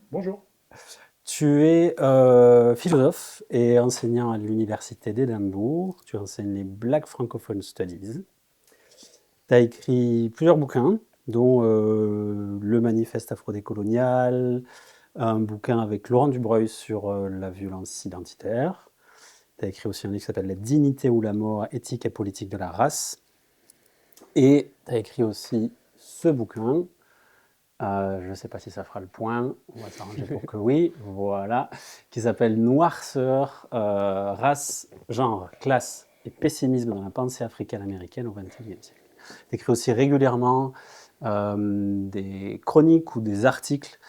Bonjour. Tu es philosophe et enseignant à l'université d'Édimbourg. Tu enseignes les Black Francophone Studies. Tu as écrit plusieurs bouquins, dont Le Manifeste afrodécolonial, un bouquin avec Laurent Dubreuil sur la violence identitaire. Tu as écrit aussi un livre qui s'appelle La dignité ou la mort, éthique et politique de la race. Et tu as écrit aussi ce bouquin. Je ne sais pas si ça fera le point, on va s'arranger pour que oui, voilà, qui s'appelle Noirceur, race, genre, classe et pessimisme dans la pensée africaine-américaine au XXIe siècle. Tu écris aussi régulièrement des chroniques ou des articles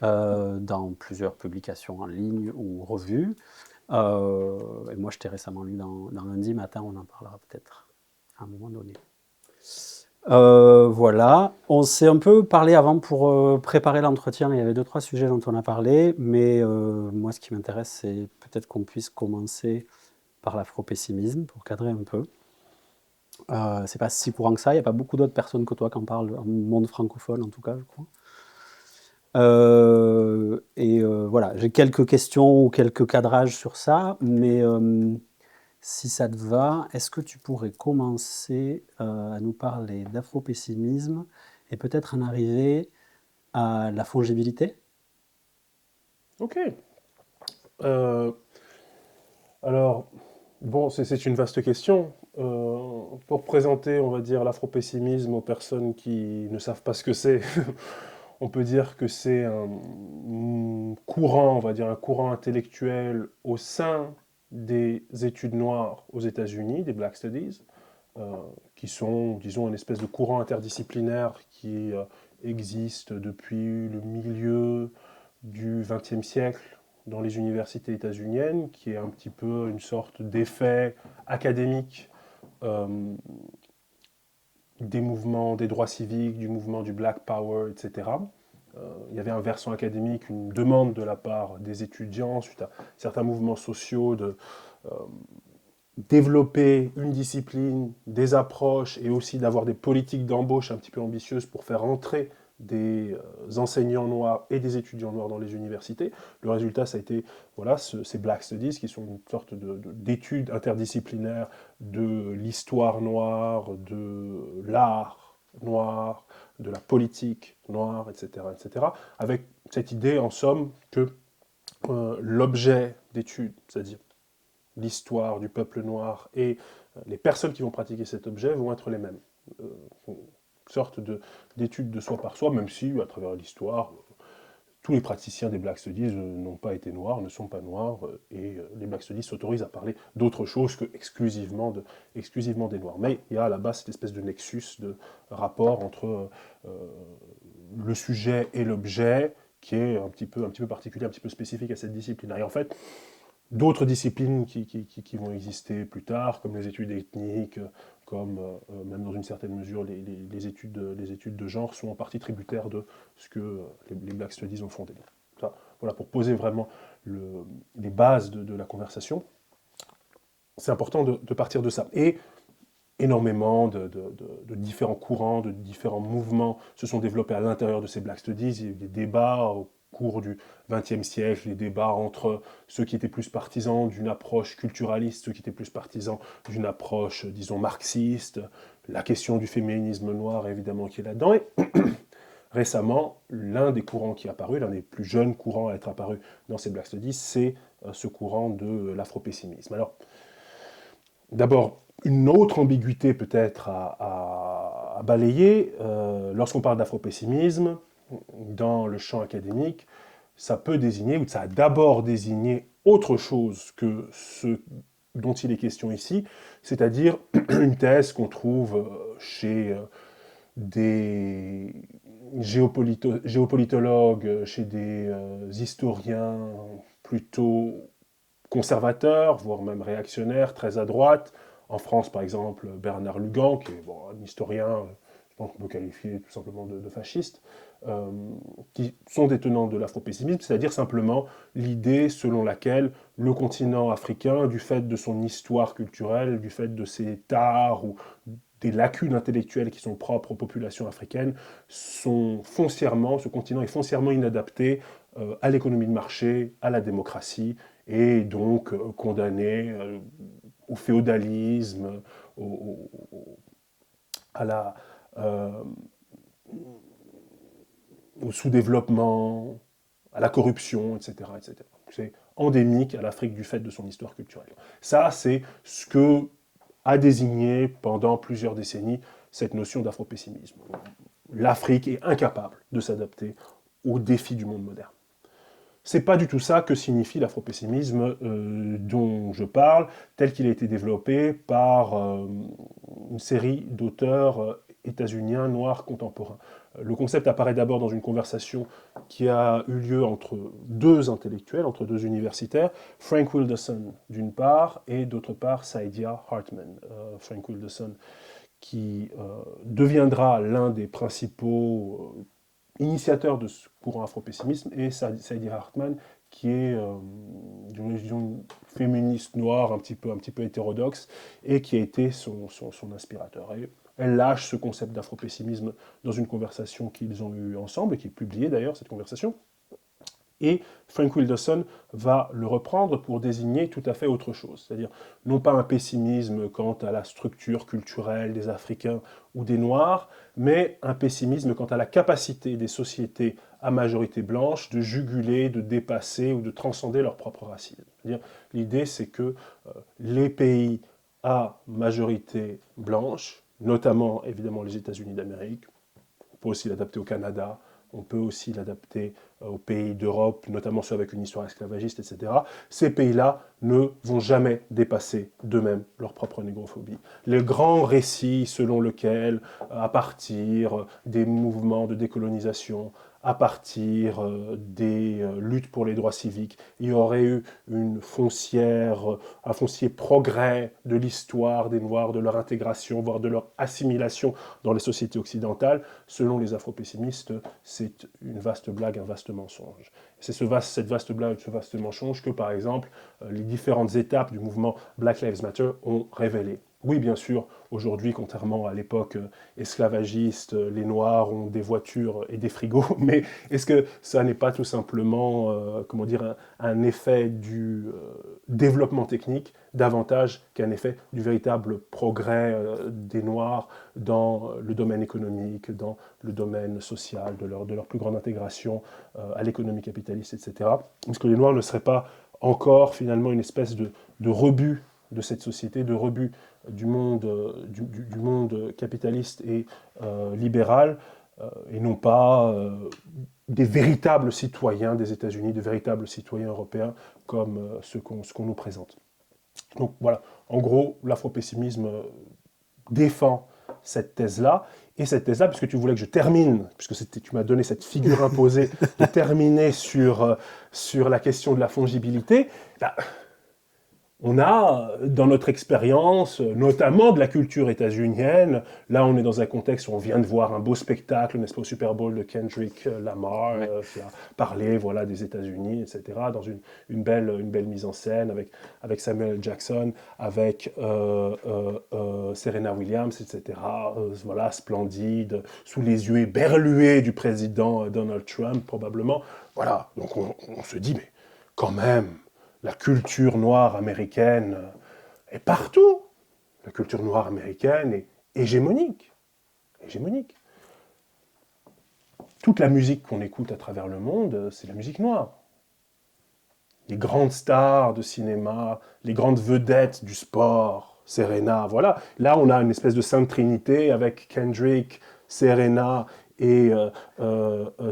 dans plusieurs publications en ligne ou revues. Et moi, je t'ai récemment lu dans Lundi Matin, on en parlera peut-être à un moment donné. Voilà, on s'est un peu parlé avant pour préparer l'entretien. Il y avait deux, trois sujets dont on a parlé, mais moi, ce qui m'intéresse, c'est peut-être qu'on puisse commencer par l'afro-pessimisme pour cadrer un peu. C'est pas si courant que ça. Il n'y a pas beaucoup d'autres personnes que toi qui en parlent, dans le monde francophone en tout cas, je crois. Voilà, j'ai quelques questions ou quelques cadrages sur ça, mais si ça te va, est-ce que tu pourrais commencer à nous parler d'afro-pessimisme et peut-être en arriver à la fongibilité? Ok. Euh, alors, bon, c'est une vaste question. Pour présenter, on va dire, l'afro-pessimisme aux personnes qui ne savent pas ce que c'est, on peut dire que c'est un courant, on va dire, un courant intellectuel au sein des études noires aux États-Unis, des Black Studies, euh, qui sont, disons, une espèce de courant interdisciplinaire qui existe depuis le milieu du XXe siècle dans les universités états-uniennes, qui est un petit peu une sorte d'effet académique euh, des mouvements des droits civiques, du mouvement du Black Power, etc. Il y avait un versant académique, une demande de la part des étudiants, suite à certains mouvements sociaux, de euh, développer une discipline, des approches et aussi d'avoir des politiques d'embauche un petit peu ambitieuses pour faire entrer des enseignants noirs et des étudiants noirs dans les universités. Le résultat, ça a été voilà, ces Black Studies, qui sont une sorte d'études interdisciplinaires de l'histoire noire, de l'art noir, de la politique noire, etc., etc., avec cette idée, en somme, que l'objet d'étude, c'est-à-dire l'histoire du peuple noir et les personnes qui vont pratiquer cet objet vont être les mêmes. Une sorte d'étude de soi par soi, même si, à travers l'histoire, tous les praticiens des Black Studies n'ont pas été noirs, ne sont pas noirs, et les Black Studies s'autorisent à parler d'autre chose que exclusivement des Noirs. Mais il y a à la base cette espèce de nexus, de rapport entre le sujet et l'objet, qui est un petit peu particulier, un petit peu spécifique à cette discipline. Et en fait, d'autres disciplines qui vont exister plus tard, comme les études ethniques, comme même dans une certaine mesure les études de genre, sont en partie tributaires de ce que les Black Studies ont fondé. Ça, voilà, pour poser vraiment les bases de la conversation, c'est important de partir de ça. Et énormément de différents courants, de différents mouvements se sont développés à l'intérieur de ces Black Studies. Il y a eu des débats au cours du XXe siècle, des débats entre ceux qui étaient plus partisans d'une approche culturaliste, ceux qui étaient plus partisans d'une approche, disons, marxiste, la question du féminisme noir, évidemment, qui est là-dedans. Et récemment, l'un des courants qui est apparu, l'un des plus jeunes courants à être apparu dans ces Black Studies, c'est ce courant de l'afropessimisme. Alors, d'abord, une autre ambiguïté peut-être à balayer, lorsqu'on parle d'afropessimisme, dans le champ académique, ça peut désigner, ou ça a d'abord désigné autre chose que ce dont il est question ici, c'est-à-dire une thèse qu'on trouve chez des géopolitologues, chez des historiens plutôt conservateur, voire même réactionnaire, très à droite. En France, par exemple, Bernard Lugan, qui est bon, un historien, je pense qu'on peut qualifier tout simplement de fasciste, euh, qui sont des tenants de l'afropessimisme, c'est-à-dire simplement l'idée selon laquelle le continent africain, du fait de son histoire culturelle, du fait de ses tares ou des lacunes intellectuelles qui sont propres aux populations africaines, ce continent est foncièrement inadapté à l'économie de marché, à la démocratie, et donc condamné au féodalisme, à la, euh, au sous-développement, à la corruption, etc., etc. C'est endémique à l'Afrique du fait de son histoire culturelle. Ça, c'est ce que a désigné pendant plusieurs décennies cette notion d'afropessimisme. L'Afrique est incapable de s'adapter aux défis du monde moderne. C'est pas du tout ça que signifie l'afropessimisme dont je parle, tel qu'il a été développé par une série d'auteurs états-uniens noirs contemporains. Le concept apparaît d'abord dans une conversation qui a eu lieu entre deux intellectuels, entre deux universitaires, Frank Wilderson d'une part, et d'autre part Saidiya Hartman. Frank Wilderson qui deviendra l'un des principaux initiateur de ce courant afro-pessimisme, et Saidiya Hartman, qui est d'une religion féministe noire un petit peu hétérodoxe, et qui a été son inspirateur. Et elle lâche ce concept d'afro-pessimisme dans une conversation qu'ils ont eue ensemble, et qui est publiée d'ailleurs, cette conversation. Et Frank Wilderson va le reprendre pour désigner tout à fait autre chose, c'est-à-dire non pas un pessimisme quant à la structure culturelle des Africains ou des Noirs, mais un pessimisme quant à la capacité des sociétés à majorité blanche de juguler, de dépasser ou de transcender leur propre racisme. L'idée, c'est que les pays à majorité blanche, notamment évidemment les États-Unis d'Amérique, on peut aussi l'adapter au Canada, on peut aussi l'adapter aux pays d'Europe, notamment ceux avec une histoire esclavagiste, etc. Ces pays-là ne vont jamais dépasser d'eux-mêmes leur propre négrophobie. Le grand récit selon lequel, à partir des mouvements de décolonisation, à partir des luttes pour les droits civiques, il y aurait eu un foncier progrès de l'histoire des Noirs, de leur intégration, voire de leur assimilation dans les sociétés occidentales. Selon les afro-pessimistes, c'est une vaste blague, un vaste mensonge. C'est cette vaste blague, ce vaste mensonge que, par exemple, les différentes étapes du mouvement Black Lives Matter ont révélé. Oui, bien sûr, aujourd'hui, contrairement à l'époque esclavagiste, les Noirs ont des voitures et des frigos, mais est-ce que ça n'est pas tout simplement un effet du développement technique davantage qu'un effet du véritable progrès des Noirs dans le domaine économique, dans le domaine social, de leur plus grande intégration à l'économie capitaliste, etc. Est-ce que les Noirs ne seraient pas encore finalement une espèce de rebut de cette société, de rebut du monde capitaliste et libéral, et non pas des véritables citoyens des États-Unis, de véritables citoyens européens comme ce qu'on nous présente. Donc voilà, en gros, l'afropessimisme défend cette thèse-là, et cette thèse-là, puisque tu voulais que je termine, puisque tu m'as donné cette figure imposée de terminer sur la question de la fongibilité, bah, on a, dans notre expérience, notamment de la culture états-unienne, là on est dans un contexte où on vient de voir un beau spectacle, n'est-ce pas, au Super Bowl de Kendrick Lamar, qui a parlé voilà, des États-Unis, etc., dans une belle mise en scène, avec Samuel Jackson, avec Serena Williams, etc., voilà, splendide, sous les yeux éberlués du président Donald Trump, probablement. Voilà, donc on se dit, mais quand même, la culture noire américaine est partout. La culture noire américaine est hégémonique. Hégémonique. Toute la musique qu'on écoute à travers le monde, c'est la musique noire. Les grandes stars de cinéma, les grandes vedettes du sport, Serena, voilà. Là, on a une espèce de sainte trinité avec Kendrick, Serena et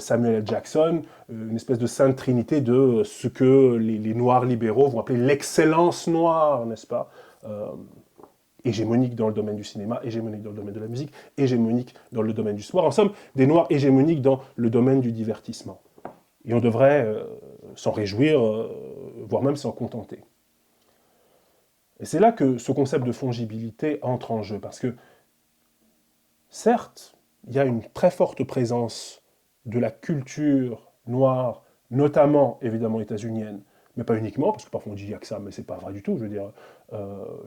Samuel L. Jackson, une espèce de sainte trinité de ce que les Noirs libéraux vont appeler l'excellence noire, n'est-ce pas hégémonique dans le domaine du cinéma, hégémonique dans le domaine de la musique, hégémonique dans le domaine du sport. En somme, des Noirs hégémoniques dans le domaine du divertissement. Et on devrait s'en réjouir, voire même s'en contenter. Et c'est là que ce concept de fongibilité entre en jeu, parce que, certes, il y a une très forte présence de la culture noire, notamment évidemment états-unienne, mais pas uniquement, parce que parfois on dit qu'il n'y a que ça, mais c'est pas vrai du tout. Je veux dire,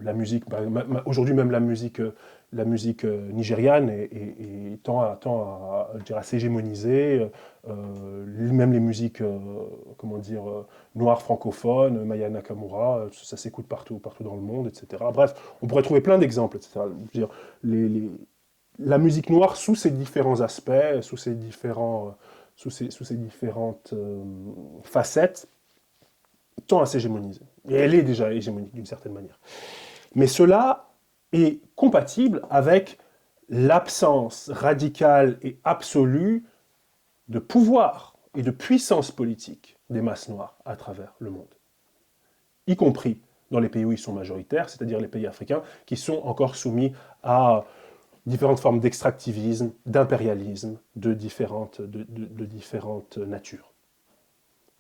la musique, aujourd'hui même la musique nigériane tend je dirais, à s'hégémoniser, même les musiques comment dire, noires francophones, Maya Nakamura, ça s'écoute partout dans le monde, etc. Bref, on pourrait trouver plein d'exemples, etc. Je veux dire, la musique noire, sous ses différents aspects, sous ses différentes facettes, tend à s'hégémoniser. Et elle est déjà hégémonique d'une certaine manière. Mais cela est compatible avec l'absence radicale et absolue de pouvoir et de puissance politique des masses noires à travers le monde, y compris dans les pays où ils sont majoritaires, c'est-à-dire les pays africains qui sont encore soumis à différentes formes d'extractivisme, d'impérialisme, de différentes natures.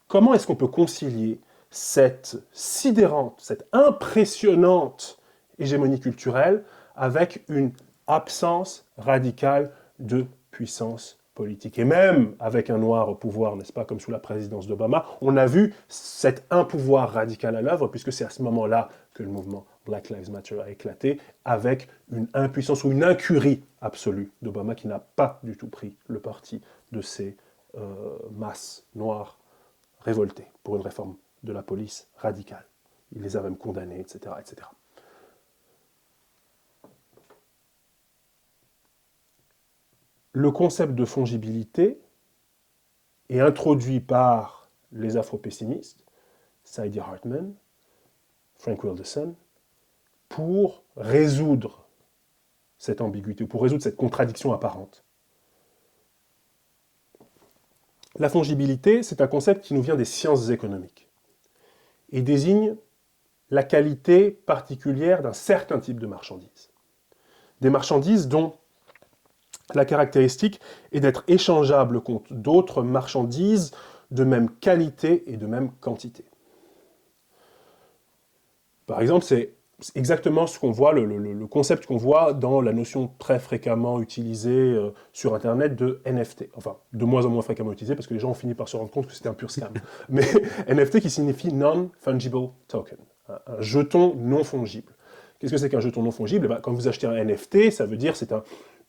Comment est-ce qu'on peut concilier cette sidérante, cette impressionnante hégémonie culturelle avec une absence radicale de puissance politique? Et même avec un noir au pouvoir, n'est-ce pas, comme sous la présidence d'Obama, on a vu cet impouvoir radical à l'œuvre, puisque c'est à ce moment-là que le mouvement Black Lives Matter a éclaté, avec une impuissance ou une incurie absolue d'Obama qui n'a pas du tout pris le parti de ces masses noires révoltées pour une réforme de la police radicale. Il les a même condamnés, etc., etc. Le concept de fongibilité est introduit par les afro-pessimistes, Saidiya Hartman, Frank Wilderson, pour résoudre cette ambiguïté, pour résoudre cette contradiction apparente. La fongibilité, c'est un concept qui nous vient des sciences économiques et désigne la qualité particulière d'un certain type de marchandises. Des marchandises dont la caractéristique est d'être échangeables contre d'autres marchandises de même qualité et de même quantité. Par exemple, c'est exactement ce qu'on voit, le concept qu'on voit dans la notion très fréquemment utilisée sur Internet de NFT. Enfin, de moins en moins fréquemment utilisée parce que les gens ont fini par se rendre compte que c'était un pur scam. Mais NFT qui signifie Non-Fungible Token, un jeton non fongible. Qu'est-ce que c'est qu'un jeton non fongible? Quand vous achetez un NFT, ça veut dire c'est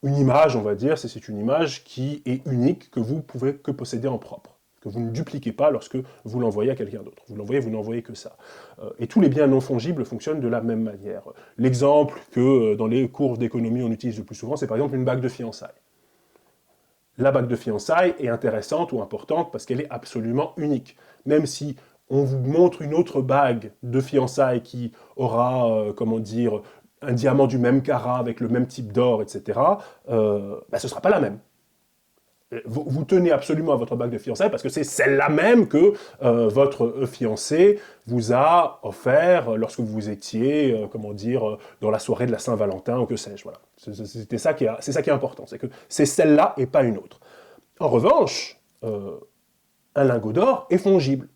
une image, on va dire, c'est une image qui est unique, que vous pouvez que posséder en propre, que vous ne dupliquez pas lorsque vous l'envoyez à quelqu'un d'autre. Vous n'envoyez que ça. Et tous les biens non fongibles fonctionnent de la même manière. L'exemple que dans les cours d'économie on utilise le plus souvent, c'est par exemple une bague de fiançailles. La bague de fiançailles est intéressante ou importante parce qu'elle est absolument unique. Même si on vous montre une autre bague de fiançailles qui aura, comment dire, un diamant du même carat avec le même type d'or, etc., ce ne sera pas la même. Vous tenez absolument à votre bague de fiançailles parce que c'est celle-là même que votre fiancé vous a offert lorsque vous étiez, comment dire, dans la soirée de la Saint-Valentin ou que sais-je. Voilà. C'est ça qui est important, c'est que c'est celle-là et pas une autre. En revanche, un lingot d'or est fongible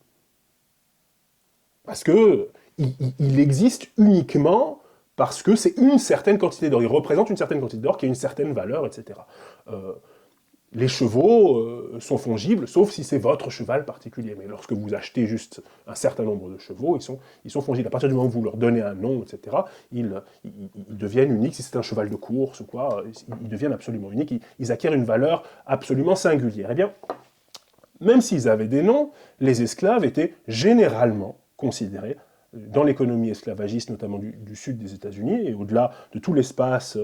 parce que il existe uniquement parce que c'est une certaine quantité d'or. Il représente une certaine quantité d'or qui a une certaine valeur, etc. Les chevaux sont fongibles, sauf si c'est votre cheval particulier. Mais lorsque vous achetez juste un certain nombre de chevaux, ils sont fongibles. À partir du moment où vous leur donnez un nom, etc., ils deviennent uniques. Si c'est un cheval de course ou quoi, ils deviennent absolument uniques. Ils acquièrent une valeur absolument singulière. Eh bien, même s'ils avaient des noms, les esclaves étaient généralement considérés dans l'économie esclavagiste, notamment du sud des États-Unis, et au-delà de tout l'espace,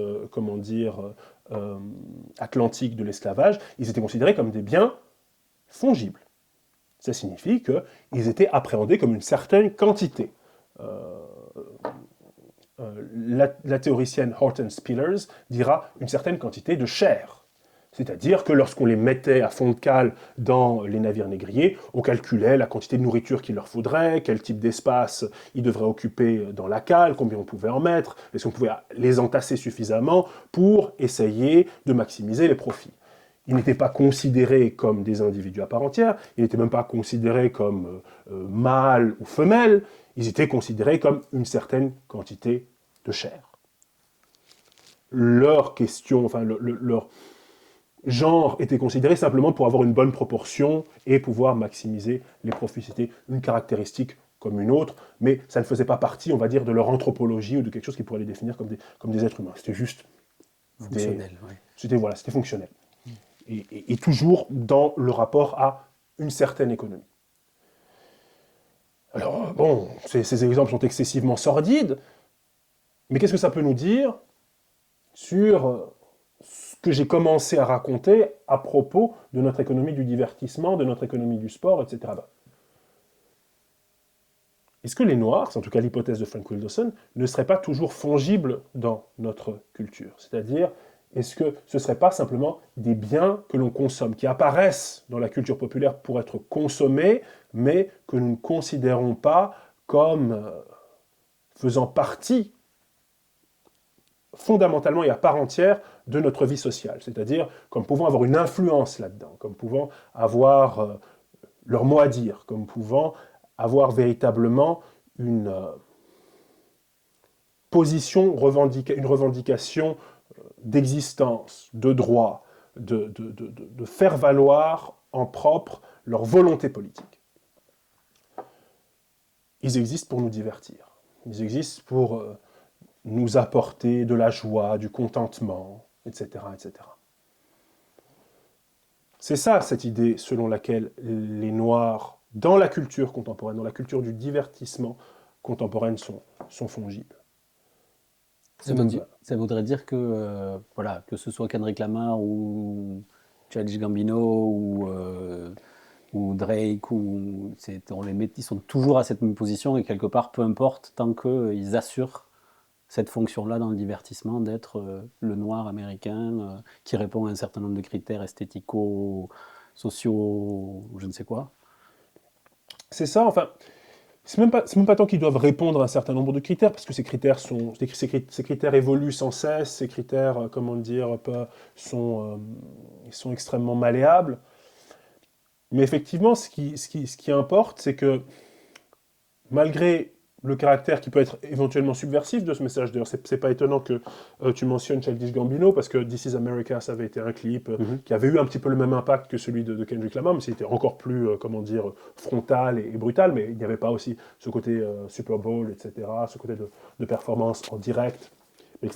atlantique de l'esclavage, ils étaient considérés comme des biens fongibles. Ça signifie qu'ils étaient appréhendés comme une certaine quantité. La théoricienne Hortense Spillers dira une certaine quantité de chair. C'est-à-dire que lorsqu'on les mettait à fond de cale dans les navires négriers, on calculait la quantité de nourriture qu'il leur faudrait, quel type d'espace ils devraient occuper dans la cale, combien on pouvait en mettre, est-ce qu'on pouvait les entasser suffisamment pour essayer de maximiser les profits. Ils n'étaient pas considérés comme des individus à part entière, ils n'étaient même pas considérés comme mâles ou femelles, ils étaient considérés comme une certaine quantité de chair. Leur question, enfin leur genre était considéré simplement pour avoir une bonne proportion et pouvoir maximiser les profits. C'était une caractéristique comme une autre, mais ça ne faisait pas partie, on va dire, de leur anthropologie ou de quelque chose qui pourrait les définir comme des êtres humains. C'était juste Fonctionnel, oui. C'était fonctionnel. Et toujours dans le rapport à une certaine économie. Alors, bon, ces exemples sont excessivement sordides, mais qu'est-ce que ça peut nous dire sur ce que j'ai commencé à raconter à propos de notre économie du divertissement, de notre économie du sport, etc. Est-ce que les Noirs, c'est en tout cas l'hypothèse de Frank Wilderson, ne seraient pas toujours fongibles dans notre culture? C'est-à-dire, est-ce que ce ne serait pas simplement des biens que l'on consomme, qui apparaissent dans la culture populaire pour être consommés, mais que nous ne considérons pas comme faisant partie fondamentalement et à part entière de notre vie sociale, c'est-à-dire comme pouvant avoir une influence là-dedans, comme pouvant avoir leur mot à dire, comme pouvant avoir véritablement une une revendication d'existence, de droit, de faire valoir en propre leur volonté politique. Ils existent pour nous divertir, ils existent pour nous apporter de la joie, du contentement, etc., etc. C'est ça, cette idée selon laquelle les Noirs, dans la culture contemporaine, dans la culture du divertissement contemporaine, sont fongibles. Ça voudrait dire que, voilà, que ce soit Kendrick Lamar ou Childish Gambino ou Drake, on les met, ils sont toujours à cette même position et quelque part, peu importe, tant qu'ils assurent cette fonction-là dans le divertissement d'être le noir américain qui répond à un certain nombre de critères esthético, sociaux, je ne sais quoi. C'est ça, enfin, c'est même pas tant qu'ils doivent répondre à un certain nombre de critères, parce que ces critères évoluent sans cesse, ces critères, comment dire, ils sont extrêmement malléables. Mais effectivement, ce qui importe, c'est que malgré le caractère qui peut être éventuellement subversif de ce message, d'ailleurs, c'est pas étonnant que tu mentionnes Childish Gambino, parce que This is America, ça avait été un clip qui avait eu un petit peu le même impact que celui de Kendrick Lamar, mais c'était encore plus, comment dire, frontal et brutal, mais il n'y avait pas aussi ce côté Super Bowl, etc., ce côté de performance en direct. Mais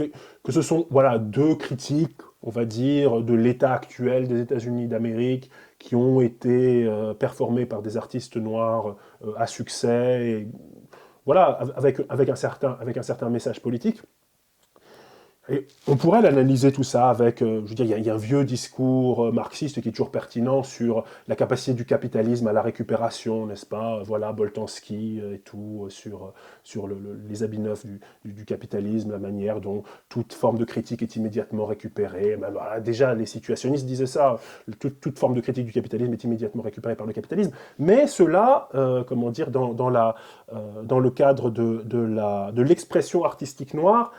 que ce sont voilà, deux critiques, on va dire, de l'état actuel des États-Unis d'Amérique, qui ont été performés par des artistes noirs à succès, et, voilà, avec un certain message politique. Et on pourrait l'analyser tout ça avec, je veux dire, il y a un vieux discours marxiste qui est toujours pertinent sur la capacité du capitalisme à la récupération, n'est-ce pas? Voilà, Boltanski et tout, sur les habits neufs du capitalisme, la manière dont toute forme de critique est immédiatement récupérée. Ben voilà, déjà, les situationnistes disaient ça, toute forme de critique du capitalisme est immédiatement récupérée par le capitalisme. Mais cela, comment dire, dans le cadre de l'expression artistique noire,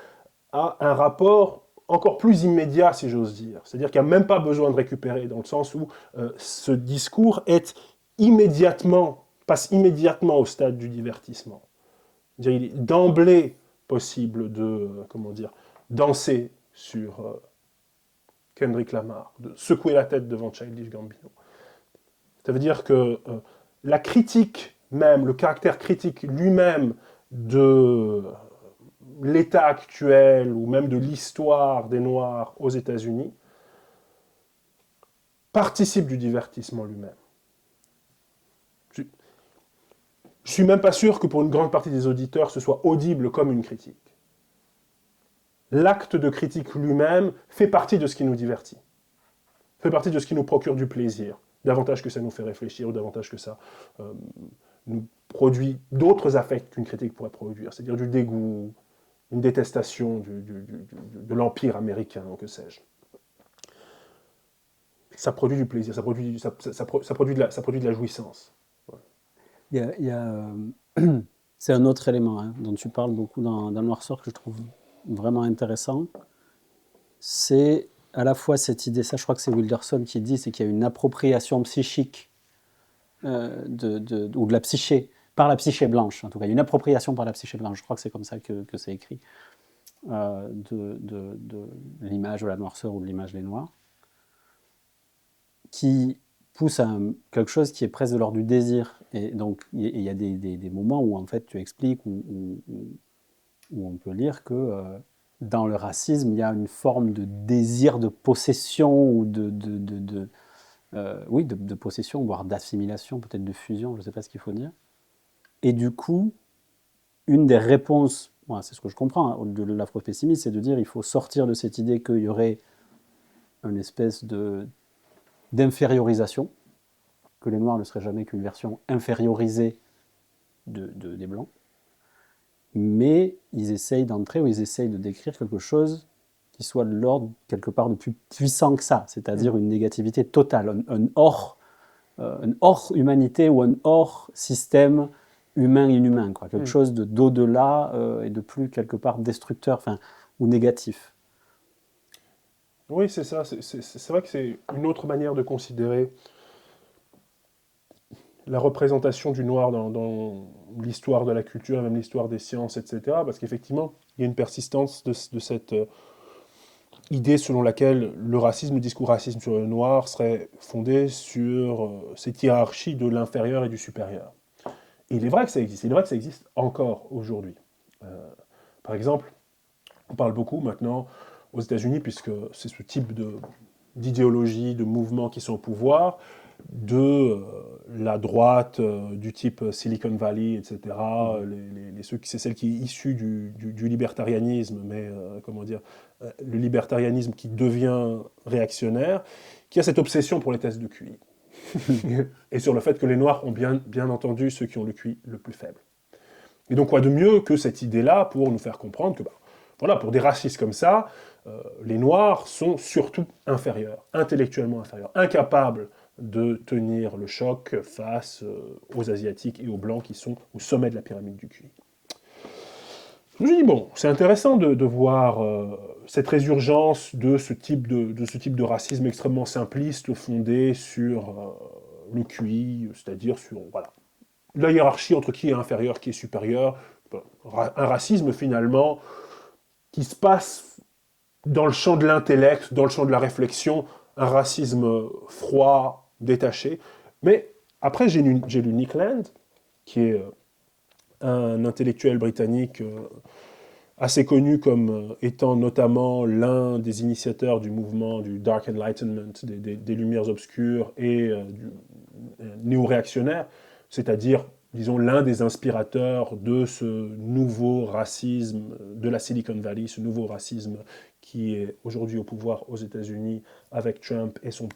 a un rapport encore plus immédiat, si j'ose dire. C'est-à-dire qu'il n'y a même pas besoin de récupérer, dans le sens où ce discours passe immédiatement au stade du divertissement. C'est-à-dire, il est d'emblée possible de, comment dire, danser sur Kendrick Lamar, de secouer la tête devant Childish Gambino. Ça veut dire que la critique même, le caractère critique lui-même de l'état actuel ou même de l'histoire des Noirs aux États-Unis participe du divertissement lui-même. Je suis même pas sûr que pour une grande partie des auditeurs, ce soit audible comme une critique. L'acte de critique lui-même fait partie de ce qui nous divertit, fait partie de ce qui nous procure du plaisir, davantage que ça nous fait réfléchir ou davantage que ça nous produit d'autres affects qu'une critique pourrait produire, c'est-à-dire du dégoût, une détestation de l'empire américain, que sais-je. Ça produit du plaisir, ça produit de la jouissance. C'est un autre élément dont tu parles beaucoup dans Noirceur que je trouve vraiment intéressant. C'est à la fois cette idée, ça je crois que c'est Wilderson qui dit, c'est qu'il y a une appropriation psychique ou de la psyché, par la psyché blanche en tout cas, une appropriation par la psyché blanche, je crois que c'est comme ça que c'est écrit, de l'image de la noirceur ou de l'image des noirs, qui pousse à quelque chose qui est presque de l'ordre du désir. Et donc, il y a des moments où, en fait, tu expliques, où on peut lire que dans le racisme, il y a une forme de désir de possession ou oui, de possession, voire d'assimilation, peut-être de fusion, je ne sais pas ce qu'il faut dire. Et du coup, une des réponses, moi, c'est ce que je comprends de l'afropessimisme, c'est de dire qu'il faut sortir de cette idée qu'il y aurait une espèce d'infériorisation, que les Noirs ne seraient jamais qu'une version infériorisée des Blancs. Mais ils essayent d'entrer ou ils essayent de décrire quelque chose qui soit de l'ordre quelque part de plus puissant que ça, c'est-à-dire une négativité totale, un hors humanité ou un hors système humain-inhumain, quoi. Quelque chose d'au-delà et de plus quelque part destructeur, enfin, ou négatif. Oui, c'est ça. C'est vrai que c'est une autre manière de considérer la représentation du noir dans l'histoire de la culture, même l'histoire des sciences, etc. Parce qu'effectivement, il y a une persistance de cette idée selon laquelle le racisme, le discours racisme sur le noir serait fondé sur cette hiérarchie de l'inférieur et du supérieur. Et il est vrai que ça existe. Il est vrai que ça existe encore aujourd'hui. Par exemple, on parle beaucoup maintenant aux États-Unis, puisque c'est ce type d'idéologie, de mouvements qui sont au pouvoir, de la droite du type Silicon Valley, etc. C'est celle qui est issue du libertarianisme, mais comment dire, le libertarianisme qui devient réactionnaire, qui a cette obsession pour les tests de QI. Et sur le fait que les Noirs ont bien entendu ceux qui ont le QI le plus faible. Et donc quoi de mieux que cette idée-là pour nous faire comprendre que, voilà, pour des racistes comme ça, les Noirs sont surtout inférieurs, intellectuellement inférieurs, incapables de tenir le choc face aux Asiatiques et aux Blancs qui sont au sommet de la pyramide du QI. Je me suis dit, bon, c'est intéressant de voir cette résurgence de ce type de racisme extrêmement simpliste fondé sur le QI, c'est-à-dire sur voilà, la hiérarchie entre qui est inférieur, qui est supérieur, un racisme finalement qui se passe dans le champ de l'intellect, dans le champ de la réflexion, un racisme froid, détaché. Mais après, j'ai lu Nick Land, qui est un intellectuel britannique assez connu comme étant notamment l'un des initiateurs du mouvement du Dark Enlightenment, des Lumières obscures et du néo-réactionnaire, c'est-à-dire, disons, l'un des inspirateurs de ce nouveau racisme de la Silicon Valley, ce nouveau racisme qui est aujourd'hui au pouvoir aux États-Unis avec Trump et son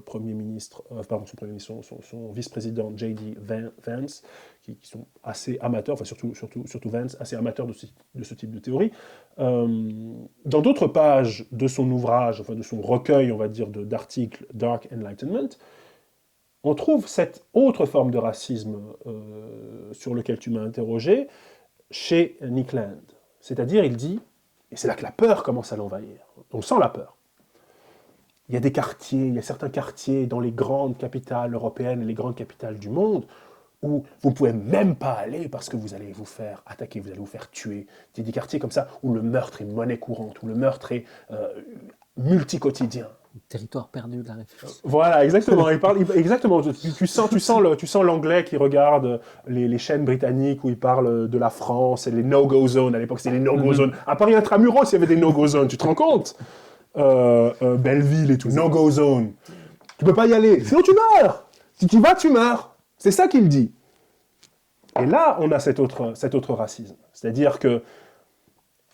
Premier ministre, son vice-président J.D. Vance, qui sont assez amateurs, enfin surtout Vance, assez amateurs de ce type de théorie. Dans d'autres pages de son ouvrage, enfin de son recueil, on va dire, d'articles Dark Enlightenment, on trouve cette autre forme de racisme sur lequel tu m'as interrogé chez Nick Land. C'est-à-dire, il dit, et c'est là que la peur commence à l'envahir, on sent la peur. Il y a des quartiers, il y a certains quartiers dans les grandes capitales européennes et les grandes capitales du monde où vous ne pouvez même pas aller parce que vous allez vous faire attaquer, vous allez vous faire tuer. Il y a des quartiers comme ça où le meurtre est monnaie courante, où le meurtre est multi-quotidien. Territoire perdu de la réflexion. Voilà, exactement. Exactement. Tu sens l'anglais qui regarde les chaînes britanniques où il parle de la France et les no-go zones. À l'époque, c'était les no-go zones. À Paris Intramuros, il y avait des no-go zones. Tu te rends compte Belleville et tout, no-go zone. Tu peux pas y aller, sinon tu meurs. Si tu vas, tu meurs. C'est ça qu'il dit. Et là, on a cet autre racisme. C'est-à-dire que,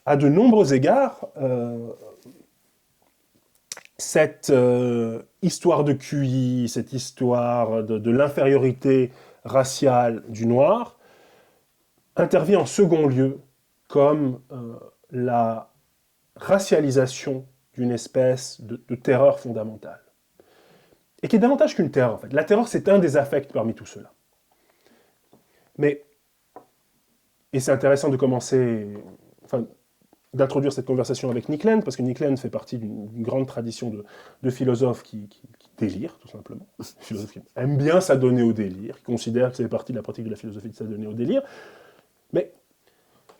à de nombreux égards, cette histoire de QI, cette histoire de l'infériorité raciale du noir, intervient en second lieu comme la racialisation d'une espèce de terreur fondamentale. Et qui est davantage qu'une terreur, en fait. La terreur, c'est un des affects parmi tout cela. Mais, et c'est intéressant de commencer, enfin, d'introduire cette conversation avec Nick Land, parce que Nick Land fait partie d'une grande tradition de philosophes qui délirent, tout simplement. Philosophes qui aiment bien s'adonner au délire, qui considèrent que c'est partie de la pratique de la philosophie de s'adonner au délire. Mais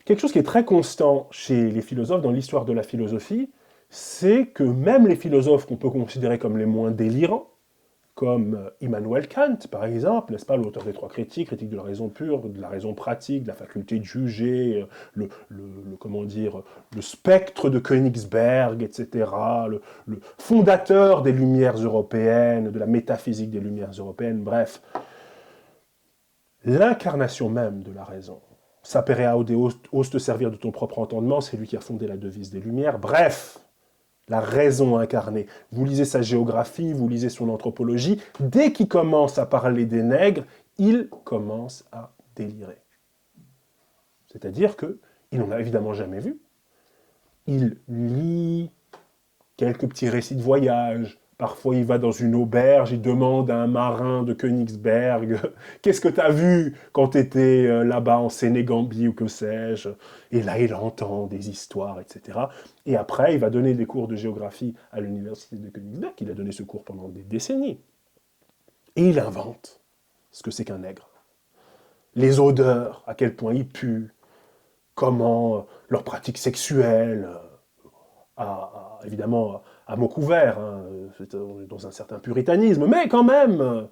quelque chose qui est très constant chez les philosophes, dans l'histoire de la philosophie, c'est que même les philosophes qu'on peut considérer comme les moins délirants, comme Immanuel Kant, par exemple, n'est-ce pas, l'auteur des Trois Critiques, critique de la raison pure, de la raison pratique, de la faculté de juger, comment dire, le spectre de Königsberg, etc., le fondateur des Lumières européennes, de la métaphysique des Lumières européennes, bref, l'incarnation même de la raison. Sapere aude, ose te servir de ton propre entendement, c'est lui qui a fondé la devise des Lumières, bref, la raison incarnée. Vous lisez sa géographie, vous lisez son anthropologie, dès qu'il commence à parler des nègres, il commence à délirer. C'est-à-dire qu'il n'en a évidemment jamais vu. Il lit quelques petits récits de voyage. Parfois, il va dans une auberge, il demande à un marin de Königsberg « Qu'est-ce que tu as vu quand tu étais là-bas en Sénégambie ou que sais-je » Et là, il entend des histoires, etc. Et après, il va donner des cours de géographie à l'université de Königsberg. Il a donné ce cours pendant des décennies. Et il invente ce que c'est qu'un nègre. Les odeurs, à quel point ils puent, comment leur pratique sexuelle, évidemment à mots couverts, hein, dans un certain puritanisme, mais quand même,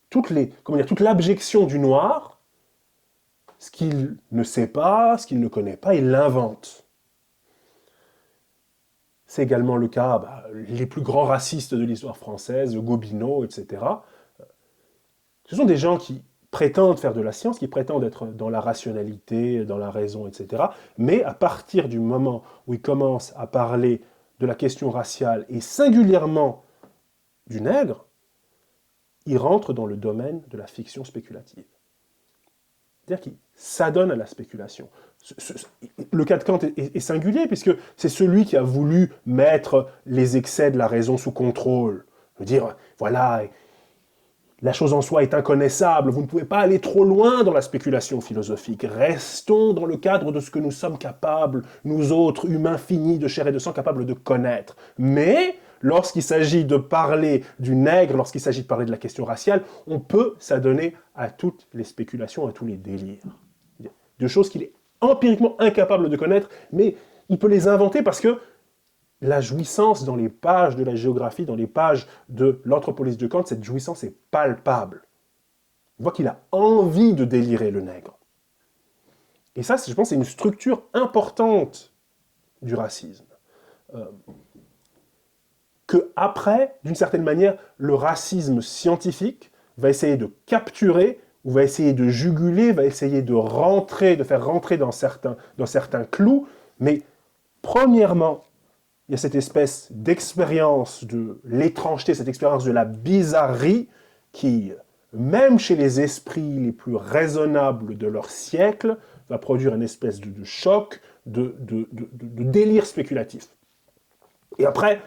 toute l'abjection du noir, ce qu'il ne sait pas, ce qu'il ne connaît pas, il l'invente. C'est également le cas, les plus grands racistes de l'histoire française, Gobineau, etc. Ce sont des gens qui prétendent faire de la science, qui prétendent être dans la rationalité, dans la raison, etc. Mais à partir du moment où ils commencent à parler de la question raciale, et singulièrement du nègre, il rentre dans le domaine de la fiction spéculative. C'est-à-dire qu'il s'adonne à la spéculation. Le cas de Kant est singulier, puisque c'est celui qui a voulu mettre les excès de la raison sous contrôle. Dire, voilà, la chose en soi est inconnaissable, vous ne pouvez pas aller trop loin dans la spéculation philosophique. Restons dans le cadre de ce que nous sommes capables, nous autres, humains finis de chair et de sang, capables de connaître. Mais, lorsqu'il s'agit de parler du nègre, lorsqu'il s'agit de parler de la question raciale, on peut s'adonner à toutes les spéculations, à tous les délires. De choses qu'il est empiriquement incapable de connaître, mais il peut les inventer parce que la jouissance dans les pages de la géographie, dans les pages de l'anthropologie de Kant, cette jouissance est palpable. On voit qu'il a envie de délirer le nègre. Et ça, je pense, c'est une structure importante du racisme. Que après, d'une certaine manière, le racisme scientifique va essayer de capturer, ou va essayer de juguler, va essayer de faire rentrer dans certains clous, mais premièrement, il y a cette espèce d'expérience de l'étrangeté, cette expérience de la bizarrerie qui, même chez les esprits les plus raisonnables de leur siècle, va produire une espèce de choc, de délire spéculatif. Et après,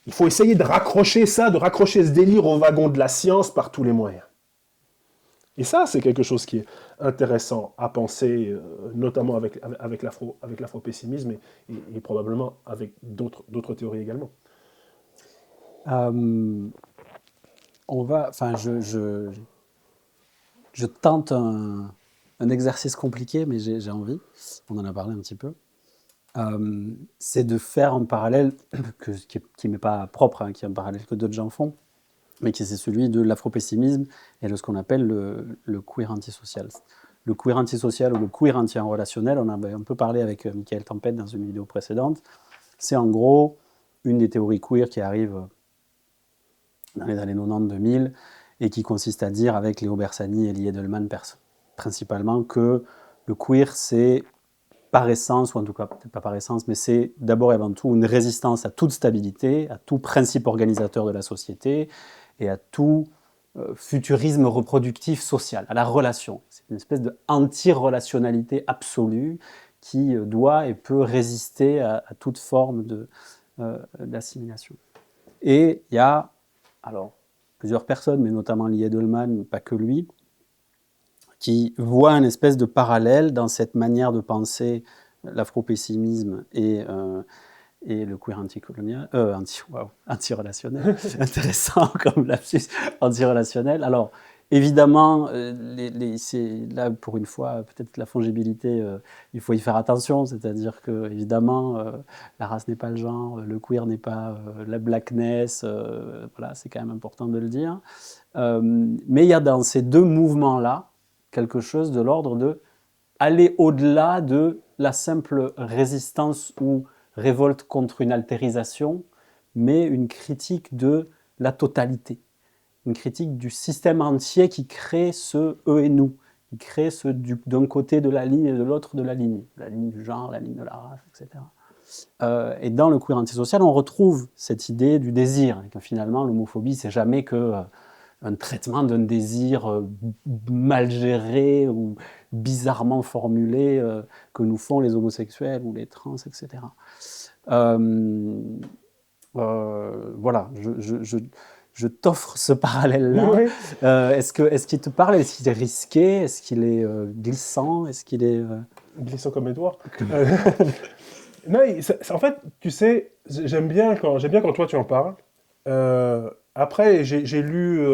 il faut essayer de raccrocher ce délire au wagon de la science par tous les moyens. Et ça, c'est quelque chose qui est intéressant à penser, notamment avec l'afro-pessimisme et probablement avec d'autres théories également. Je tente un exercice compliqué, mais j'ai envie, on en a parlé un petit peu. C'est de faire un parallèle qui m'est pas propre, hein, qui est un parallèle que d'autres gens font, mais qui c'est celui de l'afro-pessimisme et de ce qu'on appelle le queer antisocial. Le queer antisocial ou le queer anti-relationnel, on avait un peu parlé avec Michael Tempête dans une vidéo précédente, c'est en gros une des théories queer qui arrive dans les années 90-2000 et qui consiste à dire avec Léo Bersani et Lee Edelman principalement que le queer c'est par essence, ou en tout cas peut-être pas par essence, mais c'est d'abord et avant tout une résistance à toute stabilité, à tout principe organisateur de la société et à tout futurisme reproductif social, à la relation. C'est une espèce d'anti-relationnalité absolue qui doit et peut résister à toute forme d'assimilation. Et il y a alors plusieurs personnes, mais notamment Lee Edelman, pas que lui, qui voit une espèce de parallèle dans cette manière de penser l'afro-pessimisme et le queer anti-relationnel. Intéressant comme lapsus, anti-relationnel. Alors, évidemment, là, pour une fois, peut-être la fongibilité, il faut y faire attention, c'est-à-dire que, évidemment, la race n'est pas le genre, le queer n'est pas la blackness, voilà, c'est quand même important de le dire. Mais il y a dans ces deux mouvements-là quelque chose de l'ordre de aller au-delà de la simple résistance ou révolte contre une altérisation, mais une critique de la totalité, une critique du système entier qui crée ce eux et nous, qui crée ce d'un côté de la ligne et de l'autre de la ligne du genre, la ligne de la race, etc. Et dans le queer antisocial, on retrouve cette idée du désir, et que finalement l'homophobie, c'est jamais que un traitement d'un désir mal géré ou bizarrement formulé que nous font les homosexuels ou les trans, etc. Voilà, je t'offre ce parallèle-là. Oui. Est-ce qu'il te parle? Est-ce qu'il est risqué? Est-ce qu'il est glissant? Est-ce qu'il est... Glissant comme Edouard. Non, en fait, tu sais, j'aime bien quand toi tu en parles. Après, j'ai lu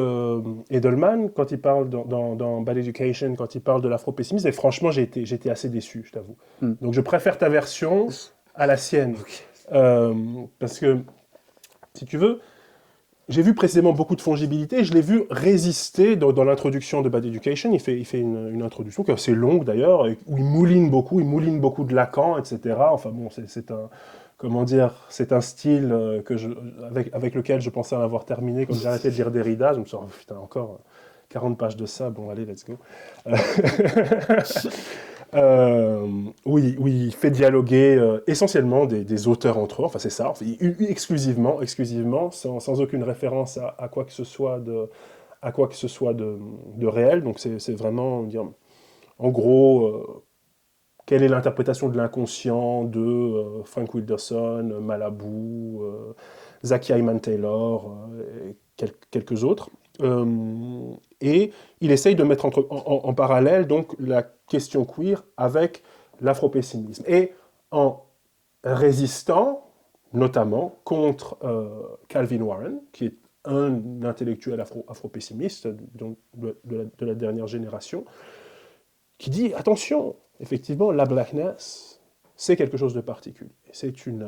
Edelman quand il parle dans Bad Education, quand il parle de l'afro-pessimisme, et franchement, j'étais assez déçu, je t'avoue. Donc, je préfère ta version à la sienne. Parce que, si tu veux, j'ai vu précisément beaucoup de fongibilité, je l'ai vu résister dans l'introduction de Bad Education. Il fait une introduction qui est assez longue d'ailleurs, où il mouline beaucoup de Lacan, etc. Enfin bon, c'est un, comment dire, c'est un style avec lequel je pensais en avoir terminé quand j'ai arrêté de lire Derrida. Je me suis dit, oh, putain, encore 40 pages de ça, bon allez, let's go. Oui, il fait dialoguer essentiellement des auteurs entre eux, enfin c'est ça, enfin, exclusivement, sans aucune référence à quoi que ce soit de réel. Donc c'est vraiment dire, en gros, quelle est l'interprétation de l'inconscient de Frank Wilderson, Malabou, Zaki Hyman Taylor et quelques autres. Et il essaye de mettre en parallèle donc la question queer avec l'afropessimisme. Et en résistant notamment contre Calvin Warren, qui est un intellectuel afro-pessimiste de la dernière génération, qui dit attention, effectivement, la blackness, c'est quelque chose de particulier. C'est une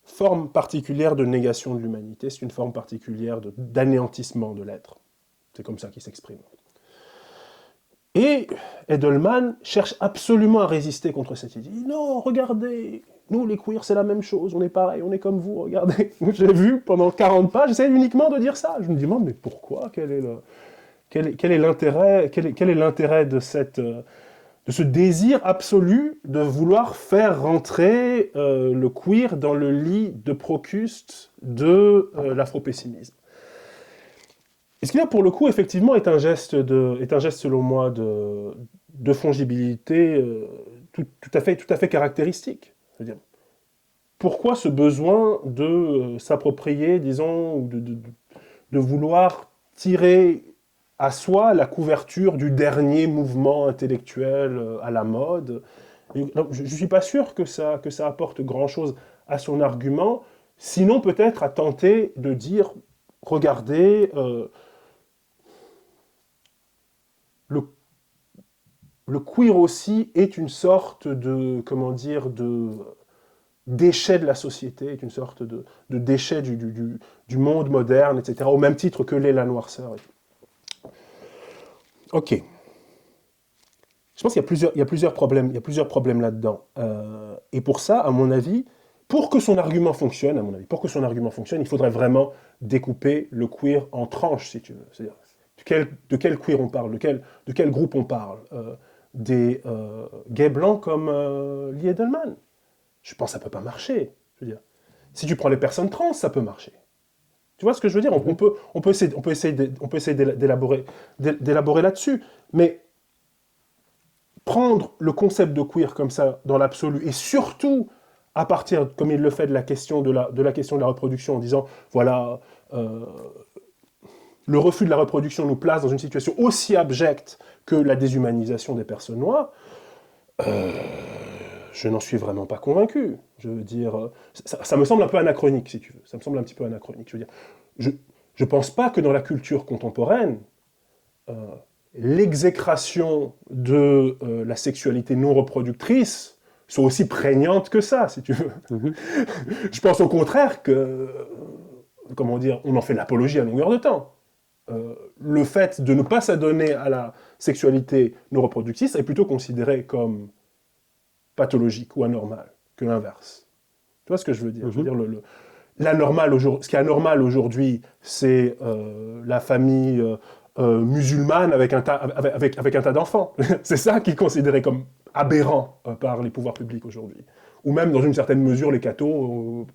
forme particulière de négation de l'humanité, c'est une forme particulière d'anéantissement de l'être. C'est comme ça qu'il s'exprime. Et Edelman cherche absolument à résister contre cette idée. Non, regardez, nous les queers c'est la même chose, on est pareil, on est comme vous, regardez. J'ai vu pendant 40 pages, j'essaie uniquement de dire ça. Je me demande, mais pourquoi? Quel est l'intérêt de ce désir absolu de vouloir faire rentrer le queer dans le lit de Procuste de l'afropessimisme? Et ce qui là, pour le coup, effectivement, est un geste selon moi, de fongibilité tout à fait caractéristique. C'est-à-dire, pourquoi ce besoin de s'approprier, disons, ou de vouloir tirer à soi la couverture du dernier mouvement intellectuel à la mode? Et, je ne suis pas sûr que ça apporte grand-chose à son argument, sinon peut-être à tenter de dire, regardez, le queer aussi est une sorte de, comment dire, de déchet de la société, est une sorte de déchet du monde moderne, etc., au même titre que l'est la noirceur. Ok. Je pense qu'il y a plusieurs problèmes là-dedans. Et pour ça, à mon avis, pour que son argument fonctionne, il faudrait vraiment découper le queer en tranches, si tu veux. C'est-à-dire, de quel queer on parle, de quel groupe on parle, des gays blancs comme Lee Edelman. Je pense que ça ne peut pas marcher. Je veux dire. Si tu prends les personnes trans, ça peut marcher. Tu vois ce que je veux dire? On peut essayer d'élaborer là-dessus. Mais prendre le concept de queer comme ça, dans l'absolu, et surtout à partir, comme il le fait, de la question de la reproduction, en disant, voilà, le refus de la reproduction nous place dans une situation aussi abjecte que la déshumanisation des personnes noires, je n'en suis vraiment pas convaincu. Je veux dire, ça me semble un peu anachronique, si tu veux. Ça me semble un petit peu anachronique. Je veux dire, je ne pense pas que dans la culture contemporaine, euh, l'exécration de la sexualité non reproductrice soit aussi prégnante que ça, si tu veux. Mhm. Je pense au contraire que, comment dire, on en fait l'apologie à longueur de temps. Le fait de ne pas s'adonner à la sexualité non reproductrice est plutôt considéré comme pathologique ou anormal que l'inverse. Tu vois ce que je veux dire? Je veux dire, ce qui est anormal aujourd'hui, c'est la famille musulmane avec un tas d'enfants. C'est ça qui est considéré comme aberrant par les pouvoirs publics aujourd'hui. Ou même, dans une certaine mesure, les cathos,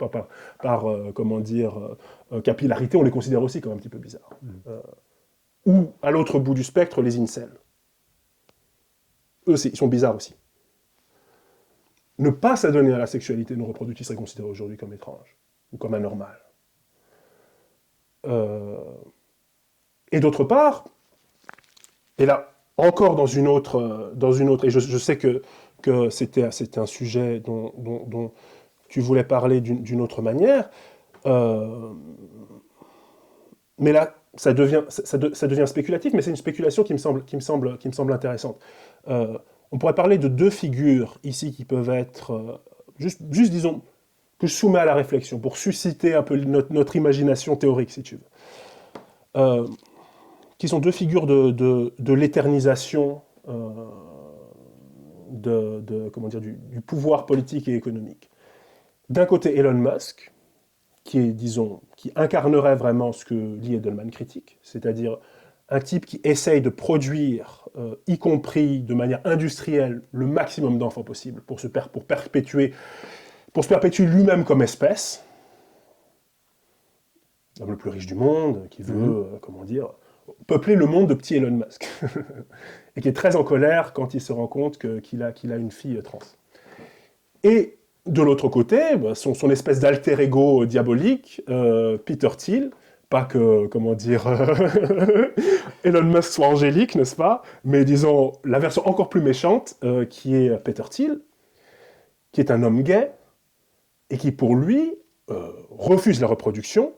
comment dire, capillarité, on les considère aussi comme un petit peu bizarres. Ou, à l'autre bout du spectre, les incels. Eux, ils sont bizarres aussi. Ne pas s'adonner à la sexualité non reproductive serait considéré aujourd'hui comme étrange ou comme anormal. Et d'autre part, et là, encore dans une autre et je sais que c'était un sujet dont tu voulais parler d'une autre manière, mais là, ça devient spéculatif, mais c'est une spéculation qui me semble intéressante. On pourrait parler de deux figures ici qui peuvent être, juste disons, que je soumets à la réflexion, pour susciter un peu notre imagination théorique, si tu veux. Qui sont deux figures de l'éternisation comment dire, du pouvoir politique et économique. D'un côté, Elon Musk, qui incarnerait vraiment ce que Lee Edelman critique, c'est-à-dire un type qui essaye de produire, y compris de manière industrielle, le maximum d'enfants possible pour se perpétuer lui-même comme espèce, l'homme le plus riche du monde, qui veut, comment dire, peupler le monde de petits Elon Musk, et qui est très en colère quand il se rend compte qu'il a une fille trans. Et de l'autre côté, son espèce d'alter ego diabolique, Peter Thiel, pas que, comment dire, Elon Musk soit angélique, n'est-ce pas? Mais disons, la version encore plus méchante, qui est Peter Thiel, qui est un homme gay, et qui, pour lui, refuse la reproduction,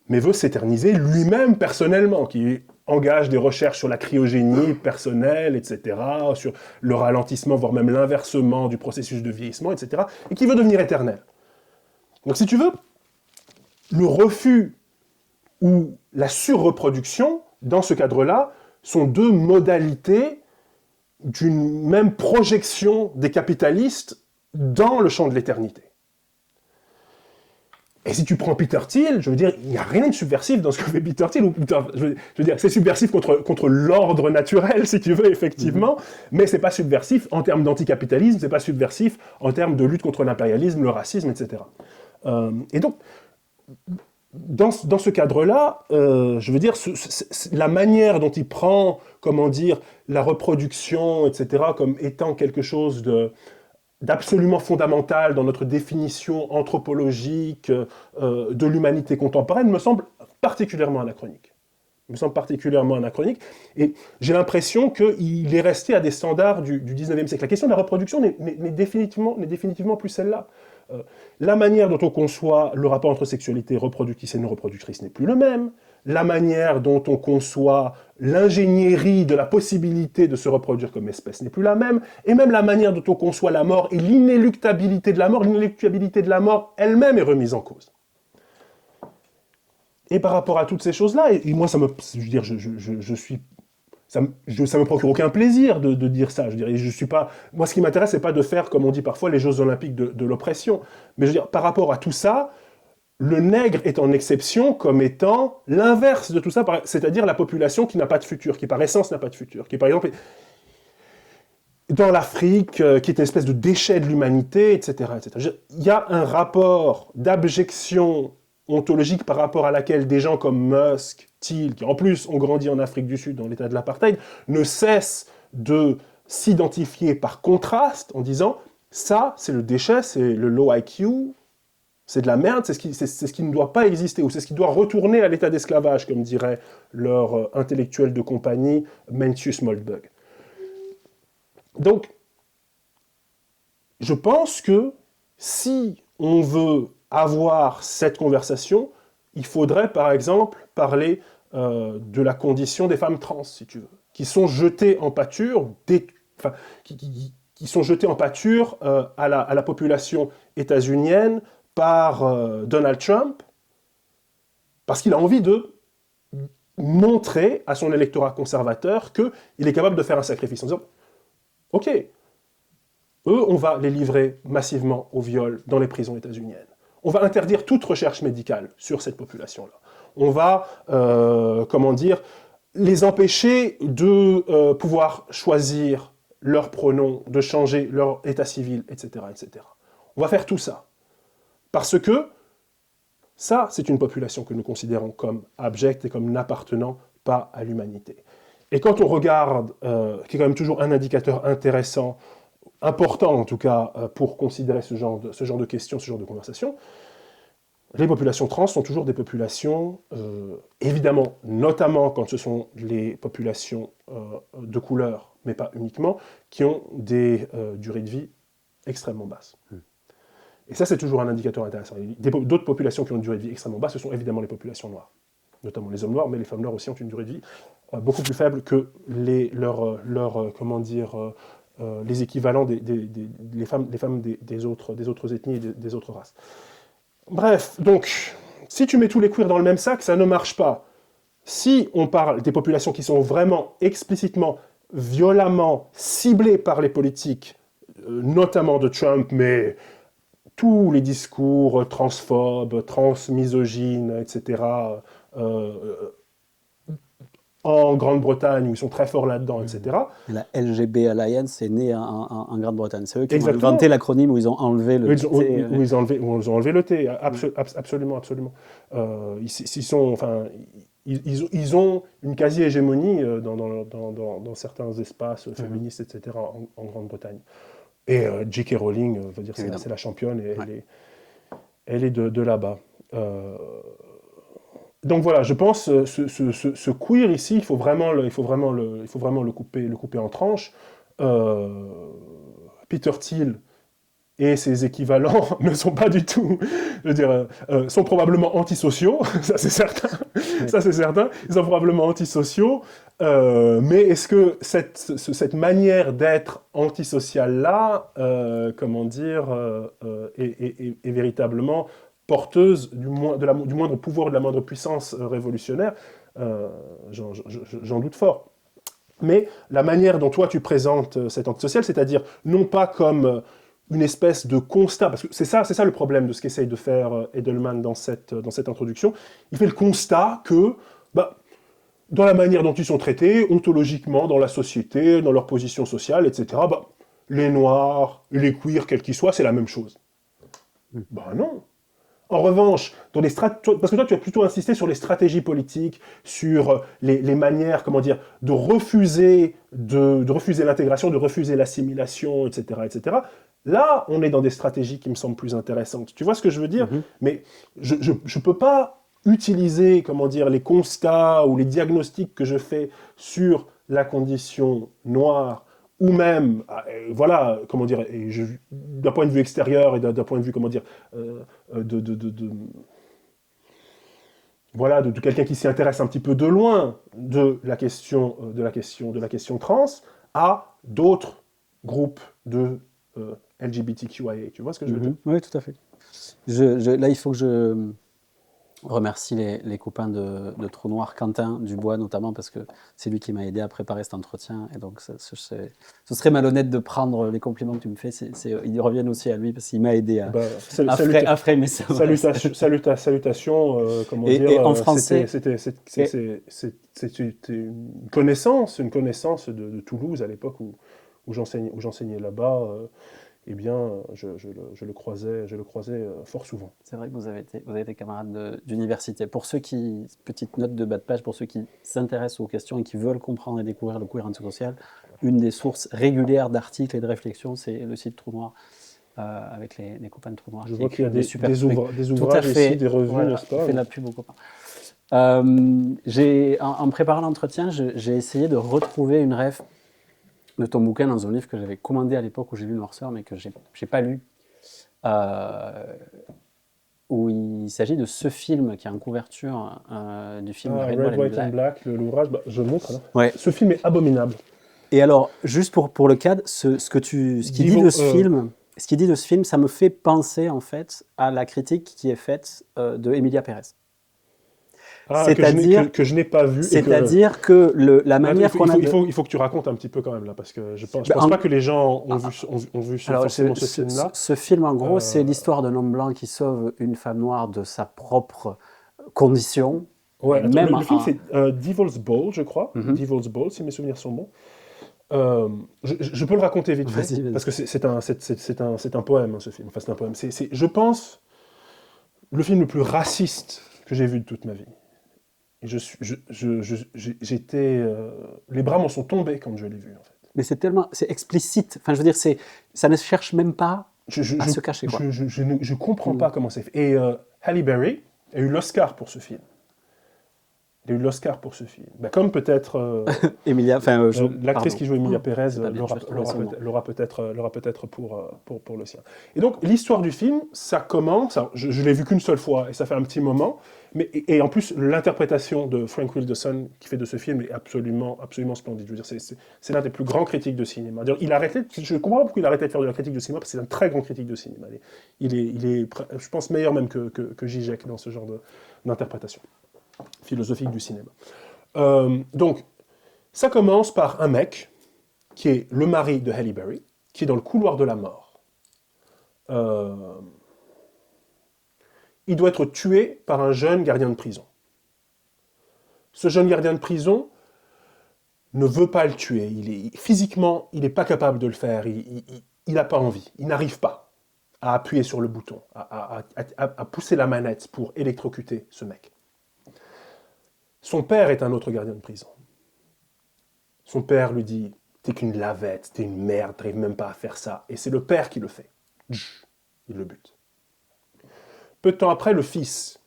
mais veut s'éterniser lui-même personnellement, qui engage des recherches sur la cryogénie personnelle, etc., sur le ralentissement, voire même l'inversement du processus de vieillissement, etc., et qui veut devenir éternel. Donc si tu veux, le refus ou la surreproduction, dans ce cadre-là, sont deux modalités d'une même projection des capitalistes dans le champ de l'éternité. Et si tu prends Peter Thiel, je veux dire, il n'y a rien de subversif dans ce que fait Peter Thiel. Je veux dire, c'est subversif contre l'ordre naturel, si tu veux, effectivement, mais c'est pas subversif en termes d'anticapitalisme, c'est pas subversif en termes de lutte contre l'impérialisme, le racisme, etc. Et donc, dans ce cadre-là, je veux dire, la manière dont il prend, comment dire, la reproduction, etc., comme étant quelque chose d'absolument fondamental dans notre définition anthropologique de l'humanité contemporaine me semble particulièrement anachronique. Et j'ai l'impression qu'il est resté à des standards du 19e siècle. La question de la reproduction n'est définitivement plus celle-là. La manière dont on conçoit le rapport entre sexualité reproductrice et non reproductrice n'est plus le même. La manière dont on conçoit l'ingénierie de la possibilité de se reproduire comme espèce n'est plus la même, et même la manière dont on conçoit la mort et l'inéluctabilité de la mort elle-même est remise en cause. Et par rapport à toutes ces choses-là, et moi ça me procure aucun plaisir de dire ça. Moi ce qui m'intéresse, c'est pas de faire, comme on dit parfois, les Jeux Olympiques de l'oppression. Mais je veux dire, par rapport à tout ça, le nègre est en exception comme étant l'inverse de tout ça, c'est-à-dire la population qui n'a pas de futur, qui par essence n'a pas de futur, qui par exemple dans l'Afrique, qui est une espèce de déchet de l'humanité, etc., etc. Il y a un rapport d'abjection ontologique par rapport à laquelle des gens comme Musk, Thiel, qui en plus ont grandi en Afrique du Sud dans l'état de l'apartheid, ne cessent de s'identifier par contraste en disant ça c'est le déchet, c'est le low IQ, c'est de la merde, c'est ce qui ne doit pas exister, ou c'est ce qui doit retourner à l'état d'esclavage, comme dirait leur intellectuel de compagnie, Mencius Moldbug. Donc, je pense que si on veut avoir cette conversation, il faudrait, par exemple, parler de la condition des femmes trans, si tu veux, qui sont jetées en pâture, enfin, qui sont jetées en pâture à la population états-unienne par Donald Trump, parce qu'il a envie de montrer à son électorat conservateur qu'il est capable de faire un sacrifice en disant « Ok, eux, on va les livrer massivement au viol dans les prisons états-uniennes. On va interdire toute recherche médicale sur cette population-là. On va, comment dire, les empêcher de pouvoir choisir leurs pronoms, de changer leur état civil, etc., etc. On va faire tout ça. Parce que ça, c'est une population que nous considérons comme abjecte et comme n'appartenant pas à l'humanité. Et quand on regarde, qui est quand même toujours un indicateur intéressant, important en tout cas, pour considérer ce genre de questions, ce genre de conversations, les populations trans sont toujours des populations, évidemment, notamment quand ce sont les populations de couleur, mais pas uniquement, qui ont des durées de vie extrêmement basses. Et ça, c'est toujours un indicateur intéressant. D'autres populations qui ont une durée de vie extrêmement basse, ce sont évidemment les populations noires, notamment les hommes noirs, mais les femmes noires aussi ont une durée de vie beaucoup plus faible que comment dire, les équivalents des femmes des autres ethnies et des autres races. Bref, donc, si tu mets tous les queers dans le même sac, ça ne marche pas. Si on parle des populations qui sont vraiment explicitement, violemment ciblées par les politiques, notamment de Trump, mais tous les discours transphobes, transmisogynes, etc., en Grande-Bretagne, où ils sont très forts là-dedans, etc. La LGB Alliance est née en Grande-Bretagne. C'est eux qui Exactement. ont inventé l'acronyme où ils ont enlevé le T. Où ils ont enlevé le T, absolument, absolument. Ils ont une quasi-hégémonie dans certains espaces féministes, etc., en Grande-Bretagne. Et J.K. Rowling, veut dire, c'est la championne, et elle est de là-bas. Donc voilà, je pense ce queer ici, il faut vraiment le couper en tranches. Peter Thiel et ses équivalents ne sont pas du tout, je veux dire, sont probablement antisociaux, ça c'est certain. Ça c'est certain. Ils sont probablement antisociaux, mais est-ce que cette manière d'être antisociale là, comment dire, est véritablement porteuse du moindre pouvoir, de la moindre puissance révolutionnaire? J'en doute fort. Mais la manière dont toi tu présentes cet antisocial, c'est-à-dire non pas comme une espèce de constat, parce que c'est ça le problème de ce qu'essaye de faire Edelman dans cette introduction. Il fait le constat que, dans la manière dont ils sont traités, ontologiquement, dans la société, dans leur position sociale, etc., les noirs, les queers, quels qu'ils soient, c'est la même chose. Non. En revanche, parce que toi, tu as plutôt insisté sur les stratégies politiques, sur les manières, comment dire, de refuser l'intégration, de refuser l'assimilation, etc., etc. Là, on est dans des stratégies qui me semblent plus intéressantes. Tu vois ce que je veux dire? Mais je ne peux pas utiliser, comment dire, les constats ou les diagnostics que je fais sur la condition noire, ou même, voilà, comment dire, d'un point de vue extérieur et d'un point de vue, comment dire, voilà, de quelqu'un qui s'y intéresse un petit peu de loin de la question trans, à d'autres groupes de LGBTQIA. Tu vois ce que je veux dire? Oui, tout à fait. Là, il faut que je remercie les copains de Trou Noir, Quentin Dubois notamment, parce que c'est lui qui m'a aidé à préparer cet entretien. Et donc, ce serait malhonnête de prendre les compliments que tu me fais. Ils reviennent aussi à lui, parce qu'il m'a aidé à framer ça. Salutations, comment dire. Et en français. C'était une connaissance de Toulouse à l'époque où j'enseignais là-bas. Eh bien, je le croisais fort souvent. C'est vrai que vous avez été camarades d'université. Pour ceux qui, petite note de bas de page, pour ceux qui s'intéressent aux questions et qui veulent comprendre et découvrir le queer antisocial, une des sources régulières d'articles et de réflexions, c'est le site Trou Noir, avec les copains de Trou Noir. Je vois qu'il y a des ouvrages tout à fait, ici, des revues, voilà, n'est-ce pas? On fait de la pub aux copains. En préparant l'entretien, j'ai essayé de retrouver une ref de ton bouquin dans un livre que j'avais commandé à l'époque où j'ai lu Noirceur, mais que j'ai pas lu. où il s'agit de ce film qui est en couverture du film Ah, Red, Red, White and White and Black. Black, l'ouvrage, bah, je montre alors. Ouais. Ce film est abominable. Et alors, juste pour le cadre, ce qu'il dit de ce film, ça me fait penser en fait à la critique qui est faite de Emilia Pérez. Ah, que je n'ai pas vu. C'est-à-dire que la Mais attends, manière qu'on a il faut que tu racontes un petit peu quand même là, parce que je pense pas que les gens ont vu forcément ce film-là. Ce film, en gros, c'est l'histoire d'un homme blanc qui sauve une femme noire de sa propre condition. Ouais, Et attends, même le film c'est Devil's Bowl, je crois. Devil's Bowl, si mes souvenirs sont bons. Je peux le raconter vite fait, Vas-y. parce que c'est un poème, hein, ce film. Enfin, c'est un poème. C'est, je pense, le film le plus raciste que j'ai vu de toute ma vie. Et j'étais, les bras m'en sont tombés quand je l'ai vu, en fait. Mais c'est explicite. Enfin, je veux dire, ça ne cherche même pas à se cacher, quoi. Je comprends pas comment c'est fait. Et Halle Berry a eu l'Oscar pour ce film. Il a eu l'Oscar pour ce film. Bah, comme peut-être Emilia, l'actrice qui joue Emilia Pérez l'aura peut-être pour le sien. Et donc l'histoire du film, ça commence. Alors, je l'ai vu qu'une seule fois et ça fait un petit moment. Et en plus l'interprétation de Frank Wilderson qui fait de ce film est absolument splendide. Je veux dire, c'est l'un des plus grands critiques de cinéma. Je ne comprends pas pourquoi il a arrêté de faire de la critique de cinéma parce que c'est un très grand critique de cinéma. Il est, je pense, meilleur même que Zizek dans ce genre d'interprétation philosophique du cinéma. Donc, ça commence par un mec qui est le mari de Halle Berry, qui est dans le couloir de la mort. Il doit être tué par un jeune gardien de prison. Ce jeune gardien de prison ne veut pas le tuer. Physiquement, il n'est pas capable de le faire. Il n'a pas envie. Il n'arrive pas à appuyer sur le bouton, à pousser la manette pour électrocuter ce mec. Son père est un autre gardien de prison. Son père lui dit « T'es qu'une lavette, t'es une merde, t'arrives même pas à faire ça. » Et c'est le père qui le fait. Il le bute. Peu de temps après, le fils,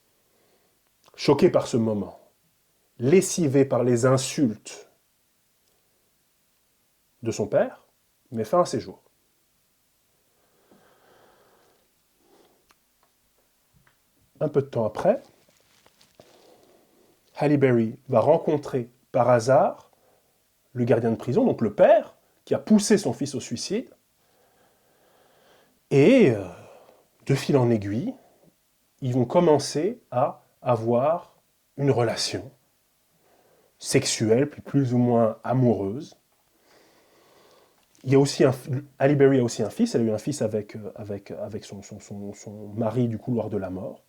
choqué par ce moment, lessivé par les insultes de son père, met fin à ses jours. Un peu de temps après, Halle Berry va rencontrer par hasard le gardien de prison, donc le père, qui a poussé son fils au suicide. Et de fil en aiguille, ils vont commencer à avoir une relation sexuelle, puis plus ou moins amoureuse. Il y a aussi Halle Berry a aussi un fils, elle a eu un fils avec son mari du couloir de la mort.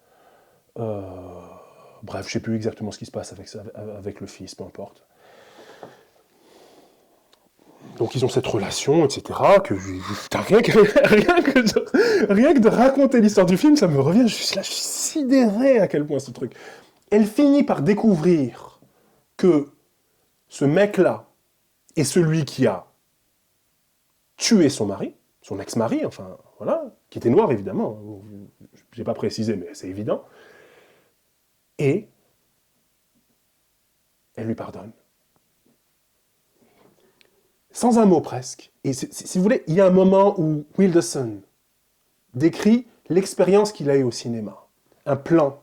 Bref, je ne sais plus exactement ce qui se passe avec le fils, peu importe. Donc ils ont cette relation, etc. Rien que de raconter l'histoire du film, ça me revient, je suis sidéré à quel point ce truc. Elle finit par découvrir que ce mec-là est celui qui a tué son mari, son ex-mari, enfin voilà, qui était noir évidemment, j'ai pas précisé mais c'est évident, et elle lui pardonne. Sans un mot presque. Et si vous voulez, il y a un moment où Wilderson décrit l'expérience qu'il a eue au cinéma. Un plan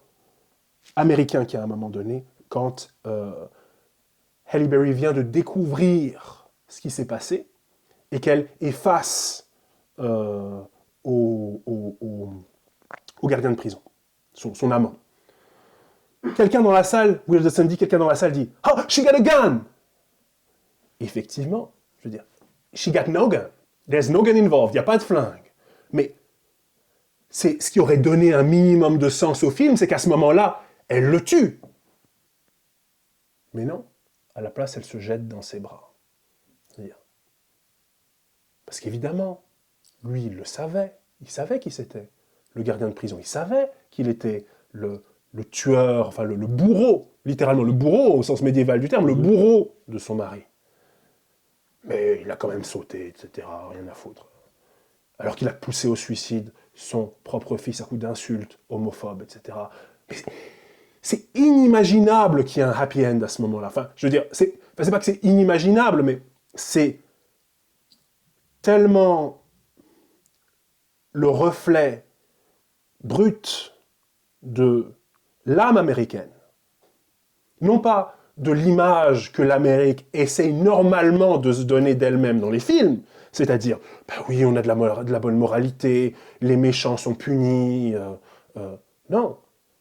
américain qui, à un moment donné, quand Halle Berry vient de découvrir ce qui s'est passé et qu'elle est face au gardien de prison, son amant. Quelqu'un dans la salle, Wilderson dit, « Oh, she got a gun !» Effectivement, je veux dire, she got no gun. There's no gun involved. Il n'y a pas de flingue. Mais c'est ce qui aurait donné un minimum de sens au film, c'est qu'à ce moment-là, elle le tue. Mais non, à la place, elle se jette dans ses bras. Parce qu'évidemment, lui, il le savait. Il savait qui c'était, le gardien de prison. Il savait qu'il était le tueur, enfin le bourreau, littéralement le bourreau au sens médiéval du terme, le bourreau de son mari. Mais il a quand même sauté, etc., rien à foutre. Alors qu'il a poussé au suicide son propre fils à coups d'insultes homophobes, etc. Mais c'est inimaginable qu'il y ait un happy end à ce moment-là. Enfin, je veux dire, c'est pas que c'est inimaginable, mais c'est tellement le reflet brut de l'âme américaine, non pas de l'image que l'Amérique essaye normalement de se donner d'elle-même dans les films, c'est-à-dire, ben oui, on a de la bonne moralité, les méchants sont punis, non,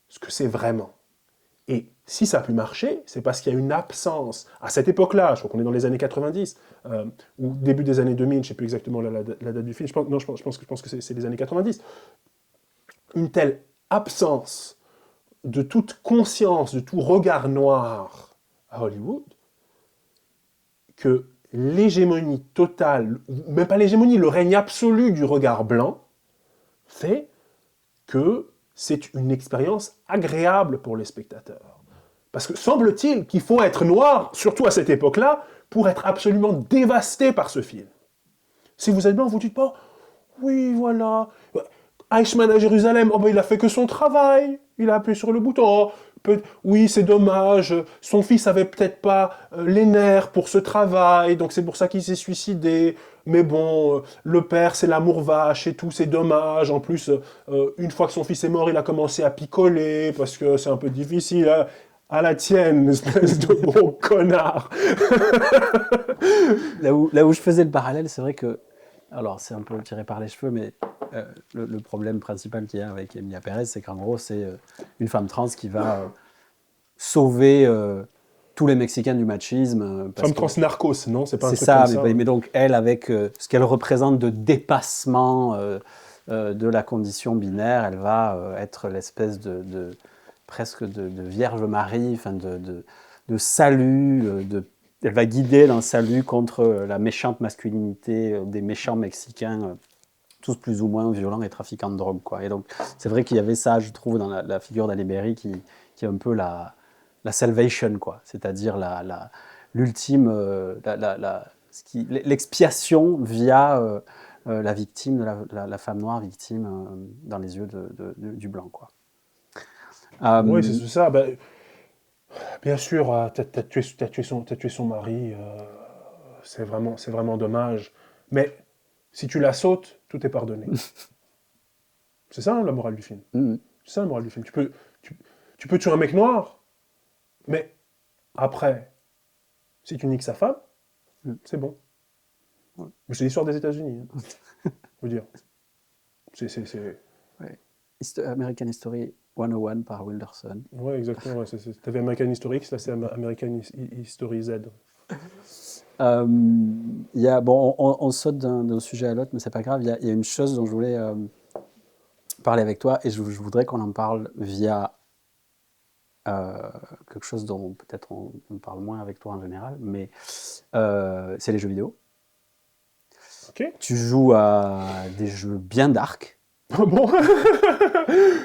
ce que c'est vraiment. Et si ça a pu marcher, c'est parce qu'il y a une absence, à cette époque-là, je crois qu'on est dans les années 90, ou début des années 2000, je ne sais plus exactement la date du film, je pense que c'est les années 90, une telle absence de toute conscience, de tout regard noir à Hollywood, que l'hégémonie totale, même pas l'hégémonie, le règne absolu du regard blanc, fait que c'est une expérience agréable pour les spectateurs. Parce que semble-t-il qu'il faut être noir, surtout à cette époque-là, pour être absolument dévasté par ce film. Si vous êtes blanc, vous ne dites pas « Oui, voilà, Eichmann à Jérusalem, oh ben, il a fait que son travail, il a appuyé sur le bouton. Oui, c'est dommage, son fils avait peut-être pas les nerfs pour ce travail, donc c'est pour ça qu'il s'est suicidé. Mais bon, le père, c'est l'amour vache et tout, c'est dommage. En plus, une fois que son fils est mort, il a commencé à picoler parce que c'est un peu difficile. Hein. À la tienne, espèce de gros connard. Là où je faisais le parallèle, c'est vrai que, alors c'est un peu tiré par les cheveux, mais le problème principal qu'il y a avec Emilia Pérez, c'est qu'en gros, c'est une femme trans qui va sauver tous les Mexicains du machisme. Femme trans narcos, non? C'est pas un C'est truc ça, comme ça. mais donc elle, avec ce qu'elle représente de dépassement de la condition binaire, elle va être l'espèce presque de Vierge Marie, enfin de salut, elle va guider dans le salut contre la méchante masculinité des méchants Mexicains, tous plus ou moins violents et trafiquants de drogue, quoi. Et donc, c'est vrai qu'il y avait ça, je trouve, dans la figure d'Halle Berry qui est un peu la salvation, quoi. C'est-à-dire l'ultime, l'expiation via la victime, la femme noire victime dans les yeux du blanc, quoi. Oui, c'est ça. Ben, bien sûr, t'as tué son mari, c'est vraiment dommage. Mais si tu la sautes, tout est pardonné. C'est ça, hein, la morale du film. Mm. C'est ça, la morale du film. Tu peux tuer un mec noir, mais après, si tu niques sa femme, c'est bon. Ouais. Mais c'est l'histoire des États-Unis. Hein. Je veux dire. Ouais. American History 101 par Wilderson. Ouais, exactement. Ouais, t'avais American History X, là c'est American History Z. Bon, on saute d'un sujet à l'autre, mais c'est pas grave. Il y a une chose dont je voulais parler avec toi, et je voudrais qu'on en parle via quelque chose dont peut-être on parle moins avec toi en général, mais c'est les jeux vidéo. Ok. Tu joues à des jeux bien dark. Bon.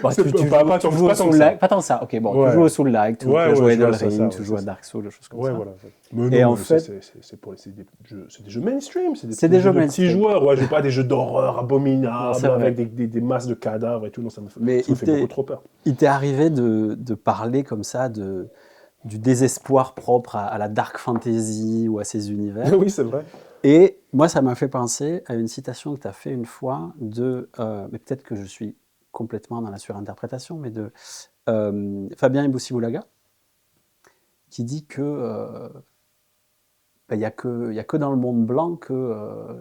Bon, tu joues au Soul-like. Pas tant ça. Ok, bon, ouais. Tu joues au Soul-like, tu joues à Elden Ring, tu joues à ça. Dark Souls, des choses comme ouais, ça. Voilà. Mais et non, en fait, c'est des jeux mainstream, c'est des jeux de mainstream. petits joueurs. Ouais, je joue pas des jeux d'horreur abominables Non, avec des masses de cadavres et tout. Non, ça me fait beaucoup trop peur. Il t'est arrivé de parler comme ça du désespoir propre à la dark fantasy ou à ces univers. Oui, c'est vrai. Et moi, ça m'a fait penser à une citation que tu as fait une fois mais peut-être que je suis complètement dans la surinterprétation, mais de Fabien Ebousi-Moulaga, qui dit que il n'y a que dans le monde blanc que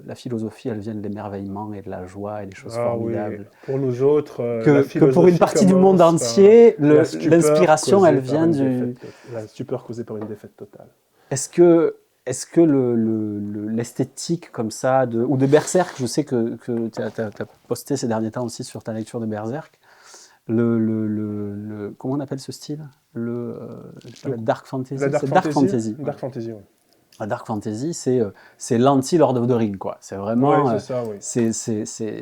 la philosophie, elle vient de l'émerveillement et de la joie et des choses formidables. Oui. Pour nous autres, que pour une partie du monde entier, l'inspiration, elle vient la stupeur causée par une défaite totale. Est-ce que l'esthétique comme ça, ou de Berserk, je sais que tu as posté ces derniers temps aussi sur ta lecture de Berserk, comment on appelle ce style? La Dark Fantasy. La Dark Fantasy. Dark Fantasy, oui. La Dark Fantasy, c'est l'anti-Lord of the Ring, quoi. C'est vraiment... Ouais, c'est ça, oui.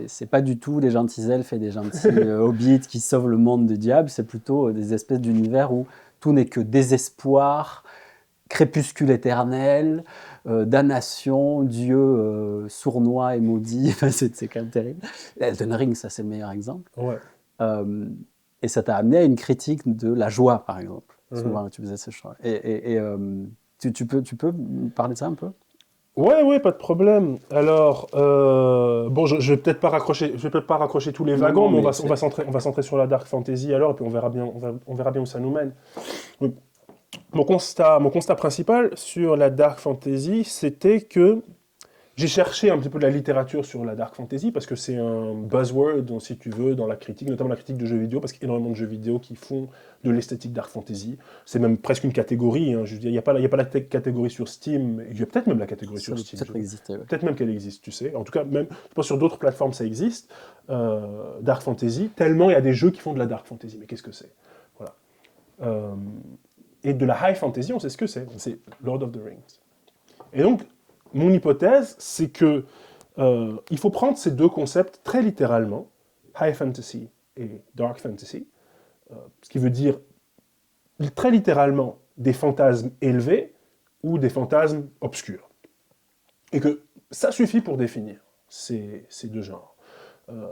C'est pas du tout des gentils elfes et des gentils hobbits qui sauvent le monde du diable, c'est plutôt des espèces d'univers où tout n'est que désespoir, crépuscule éternel, damnation, Dieu sournois et maudit, c'est quand même terrible. Elden Ring, ça c'est le meilleur exemple. Ouais. Et ça t'a amené à une critique de la joie, par exemple. Souvent, tu faisais ce choix. Et tu peux parler de ça un peu? Ouais, ouais, pas de problème. Alors, bon, je vais peut-être pas raccrocher, je vais peut-être pas raccrocher tous les Non, wagons, non, mais mais on va centrer sur la dark fantasy alors, et puis on verra bien où ça nous mène. Donc, mon constat principal sur la dark fantasy, c'était que j'ai cherché un petit peu de la littérature sur la dark fantasy parce que c'est un buzzword, si tu veux, dans la critique, notamment la critique de jeux vidéo, parce qu'il y a énormément de jeux vidéo qui font de l'esthétique dark fantasy. C'est même presque une catégorie. Hein. Je veux dire, il y a pas la catégorie sur Steam. Il y a peut-être même la catégorie ça sur doit Steam. peut-être exister, ouais. Peut-être même qu'elle existe, tu sais. En tout cas, même, je pense sur d'autres plateformes ça existe. Dark fantasy, tellement il y a des jeux qui font de la dark fantasy. Mais qu'est-ce que c'est? Voilà. Euh, et de la high fantasy, on sait ce que c'est. C'est Lord of the Rings. Et donc, mon hypothèse, c'est que il faut prendre ces deux concepts très littéralement, high fantasy et dark fantasy, ce qui veut dire très littéralement des fantasmes élevés ou des fantasmes obscurs. Et que ça suffit pour définir ces deux genres. Euh,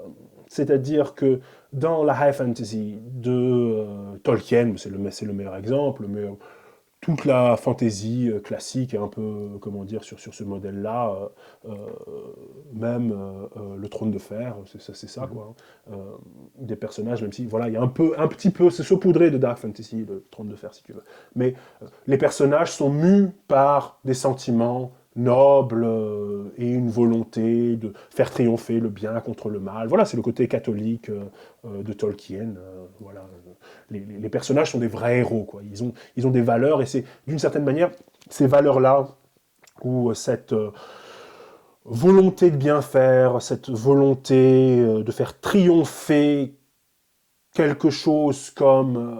C'est-à-dire que dans la high fantasy de Tolkien, c'est le meilleur exemple, mais toute la fantaisie classique est un peu, comment dire, sur ce modèle-là. Même le Trône de Fer, c'est ça, Mhm. quoi. Hein. Des personnages, même si, voilà, il y a un petit peu, c'est saupoudré de Dark Fantasy, le Trône de Fer, si tu veux. Mais les personnages sont mus par des sentiments nobles et une volonté de faire triompher le bien contre le mal. Voilà, c'est le côté catholique de Tolkien. Voilà, les personnages sont des vrais héros, quoi. Ils ont des valeurs et c'est d'une certaine manière ces valeurs-là ou cette volonté de bien faire, cette volonté de faire triompher quelque chose comme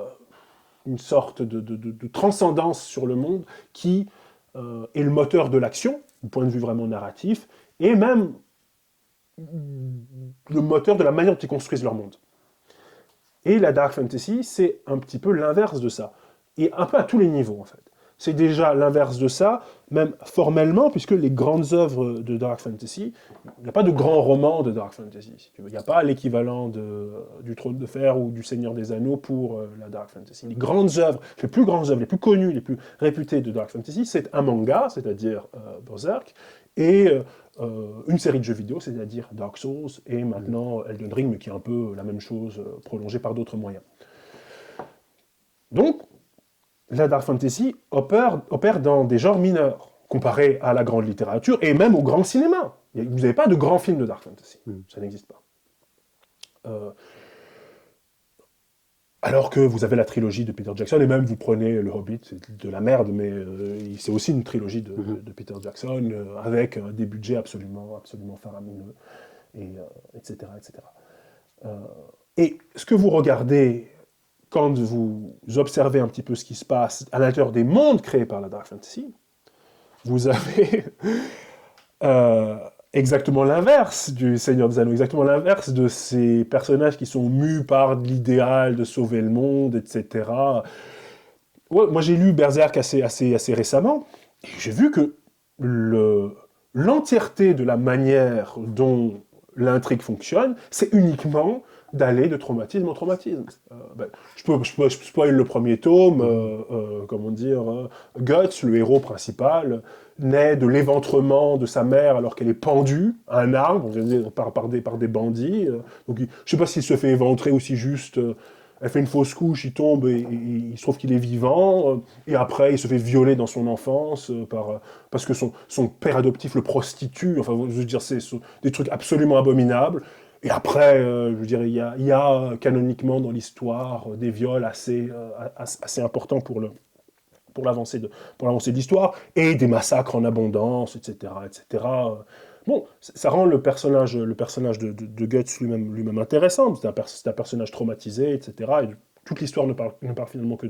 une sorte de transcendance sur le monde qui est le moteur de l'action, du point de vue vraiment narratif, et même le moteur de la manière dont ils construisent leur monde. Et la dark fantasy, c'est un petit peu l'inverse de ça. Et un peu à tous les niveaux, en fait. C'est déjà l'inverse de ça, même formellement, puisque les grandes œuvres de dark fantasy, il n'y a pas de grand roman de dark fantasy, si tu veux. Il n'y a pas l'équivalent du Trône de Fer ou du Seigneur des Anneaux pour la dark fantasy. Les grandes œuvres, les plus grandes œuvres, les plus connues, les plus réputées de dark fantasy, c'est un manga, c'est-à-dire Berserk, et une série de jeux vidéo, c'est-à-dire Dark Souls, et Mhm. maintenant Elden Ring, mais qui est un peu la même chose, prolongée par d'autres moyens. Donc, la Dark Fantasy opère dans des genres mineurs, comparé à la grande littérature, et même au grand cinéma. Vous n'avez pas de grands films de Dark Fantasy, Mhm. ça n'existe pas. Euh, alors que vous avez la trilogie de Peter Jackson, et même vous prenez Le Hobbit, c'est de la merde, mais c'est aussi une trilogie Mhm. de Peter Jackson, avec des budgets absolument faramineux, etc. etc. Euh, et ce que vous regardez quand vous observez un petit peu ce qui se passe à l'intérieur des mondes créés par la Dark Fantasy, vous avez euh, exactement l'inverse du Seigneur des Anneaux, exactement l'inverse de ces personnages qui sont mus par l'idéal de sauver le monde, etc. Ouais, moi j'ai lu Berserk assez récemment, et j'ai vu que l'entièreté de la manière dont l'intrigue fonctionne, c'est uniquement d'aller de traumatisme en traumatisme. Je spoil le premier tome, Mhm. comment dire, Guts, le héros principal, naît de l'éventrement de sa mère alors qu'elle est pendue à un arbre par des bandits. Donc, je ne sais pas s'il se fait éventrer ou si juste elle fait une fausse couche, il tombe et il se trouve qu'il est vivant. Et après, il se fait violer dans son enfance parce que son père adoptif le prostitue. Enfin, je veux dire, c'est des trucs absolument abominables. Et après, je veux dire, il y a canoniquement dans l'histoire des viols assez importants pour l'avancée de l'histoire, et des massacres en abondance, etc. etc. Bon, ça rend le personnage de Guts lui-même intéressant. C'est un personnage traumatisé, etc. Et toute l'histoire ne parle finalement que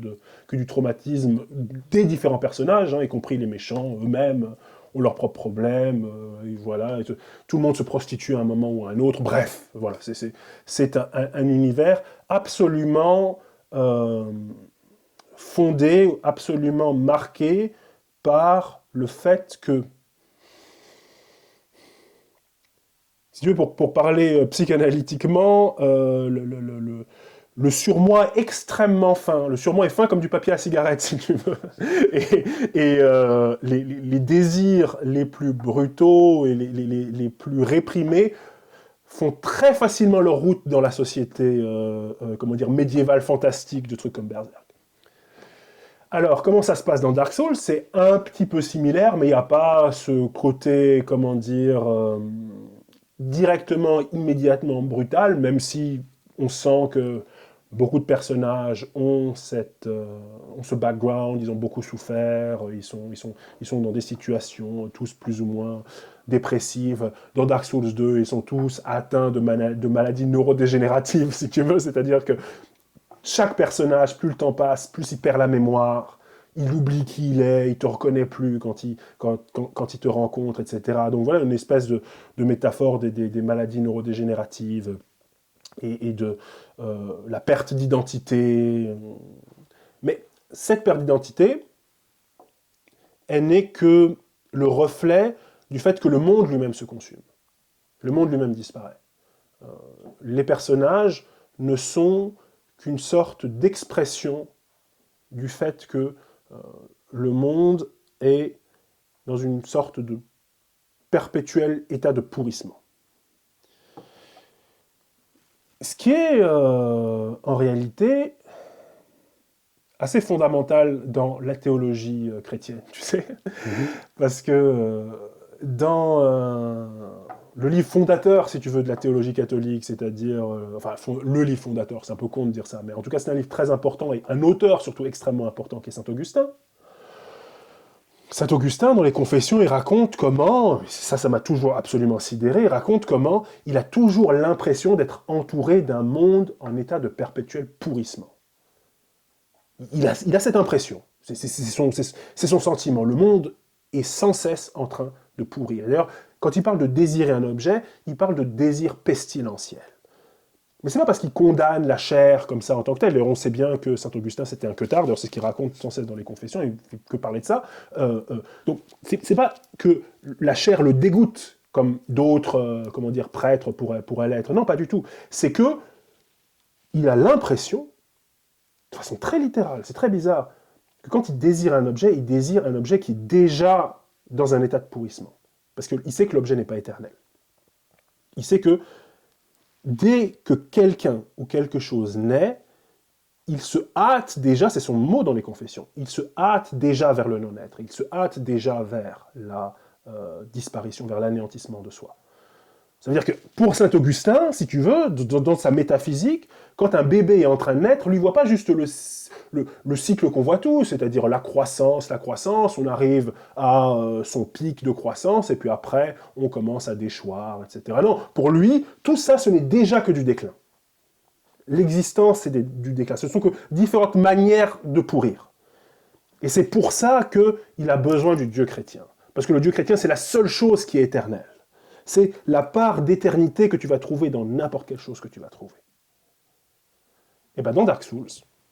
du traumatisme des différents personnages, hein, y compris les méchants eux-mêmes ont leurs propres problèmes, et voilà, tout le monde se prostitue à un moment ou à un autre. Bref, voilà, c'est un univers absolument fondé, absolument marqué par le fait que, si tu veux, pour parler psychanalytiquement, le surmoi est extrêmement fin. Le surmoi est fin comme du papier à cigarette, si tu veux. Les désirs les plus brutaux et les plus réprimés font très facilement leur route dans la société, comment dire, médiévale fantastique de trucs comme Berserk. Alors, comment ça se passe dans Dark Souls? C'est un petit peu similaire, mais il n'y a pas ce côté, comment dire, directement, immédiatement brutal, même si on sent que beaucoup de personnages ont ce background, ils ont beaucoup souffert, ils sont dans des situations tous plus ou moins dépressives. Dans Dark Souls 2, ils sont tous atteints de maladies neurodégénératives, si tu veux, c'est-à-dire que chaque personnage, plus le temps passe, plus il perd la mémoire, il oublie qui il est, il te reconnaît plus quand il te rencontre, etc. Donc voilà une espèce de métaphore des maladies neurodégénératives et de la perte d'identité. Mais cette perte d'identité, elle n'est que le reflet du fait que le monde lui-même se consume. Le monde lui-même disparaît. Les personnages ne sont qu'une sorte d'expression du fait que le monde est dans une sorte de perpétuel état de pourrissement. Ce qui est en réalité assez fondamental dans la théologie chrétienne, tu sais, parce que dans le livre fondateur, si tu veux, de la théologie catholique, c'est-à-dire, enfin, le livre fondateur, c'est un peu con de dire ça, mais en tout cas, c'est un livre très important et un auteur surtout extrêmement important qui est Saint Augustin. Saint Augustin, dans les Confessions, il raconte comment, ça m'a toujours absolument sidéré, il raconte comment il a toujours l'impression d'être entouré d'un monde en état de perpétuel pourrissement. Il a cette impression, c'est son sentiment. Le monde est sans cesse en train de pourrir. D'ailleurs, quand il parle de désirer un objet, il parle de désir pestilentiel. Mais c'est pas parce qu'il condamne la chair comme ça en tant que telle. D'ailleurs, on sait bien que saint Augustin c'était un queutard. D'ailleurs, c'est ce qu'il raconte sans cesse dans les Confessions. Il fait que parler de ça. Donc, c'est pas que la chair le dégoûte comme d'autres, comment dire, prêtres pourraient l'être. Non, pas du tout. C'est que il a l'impression, de façon très littérale, c'est très bizarre, que quand il désire un objet qui est déjà dans un état de pourrissement. Parce qu'il sait que l'objet n'est pas éternel. Il sait que dès que quelqu'un ou quelque chose naît, il se hâte déjà, c'est son mot dans les Confessions, il se hâte déjà vers le non-être, il se hâte déjà vers la disparition, vers l'anéantissement de soi. Ça veut dire que pour saint Augustin, si tu veux, dans sa métaphysique, quand un bébé est en train de naître, lui ne voit pas juste le cycle qu'on voit tous, c'est-à-dire la croissance, on arrive à son pic de croissance, et puis après, on commence à déchoir, etc. Non, pour lui, tout ça, ce n'est déjà que du déclin. L'existence, c'est du déclin. Ce sont que différentes manières de pourrir. Et c'est pour ça qu'il a besoin du Dieu chrétien. Parce que le Dieu chrétien, c'est la seule chose qui est éternelle. C'est la part d'éternité que tu vas trouver dans n'importe quelle chose que tu vas trouver. Et bien dans Dark Souls,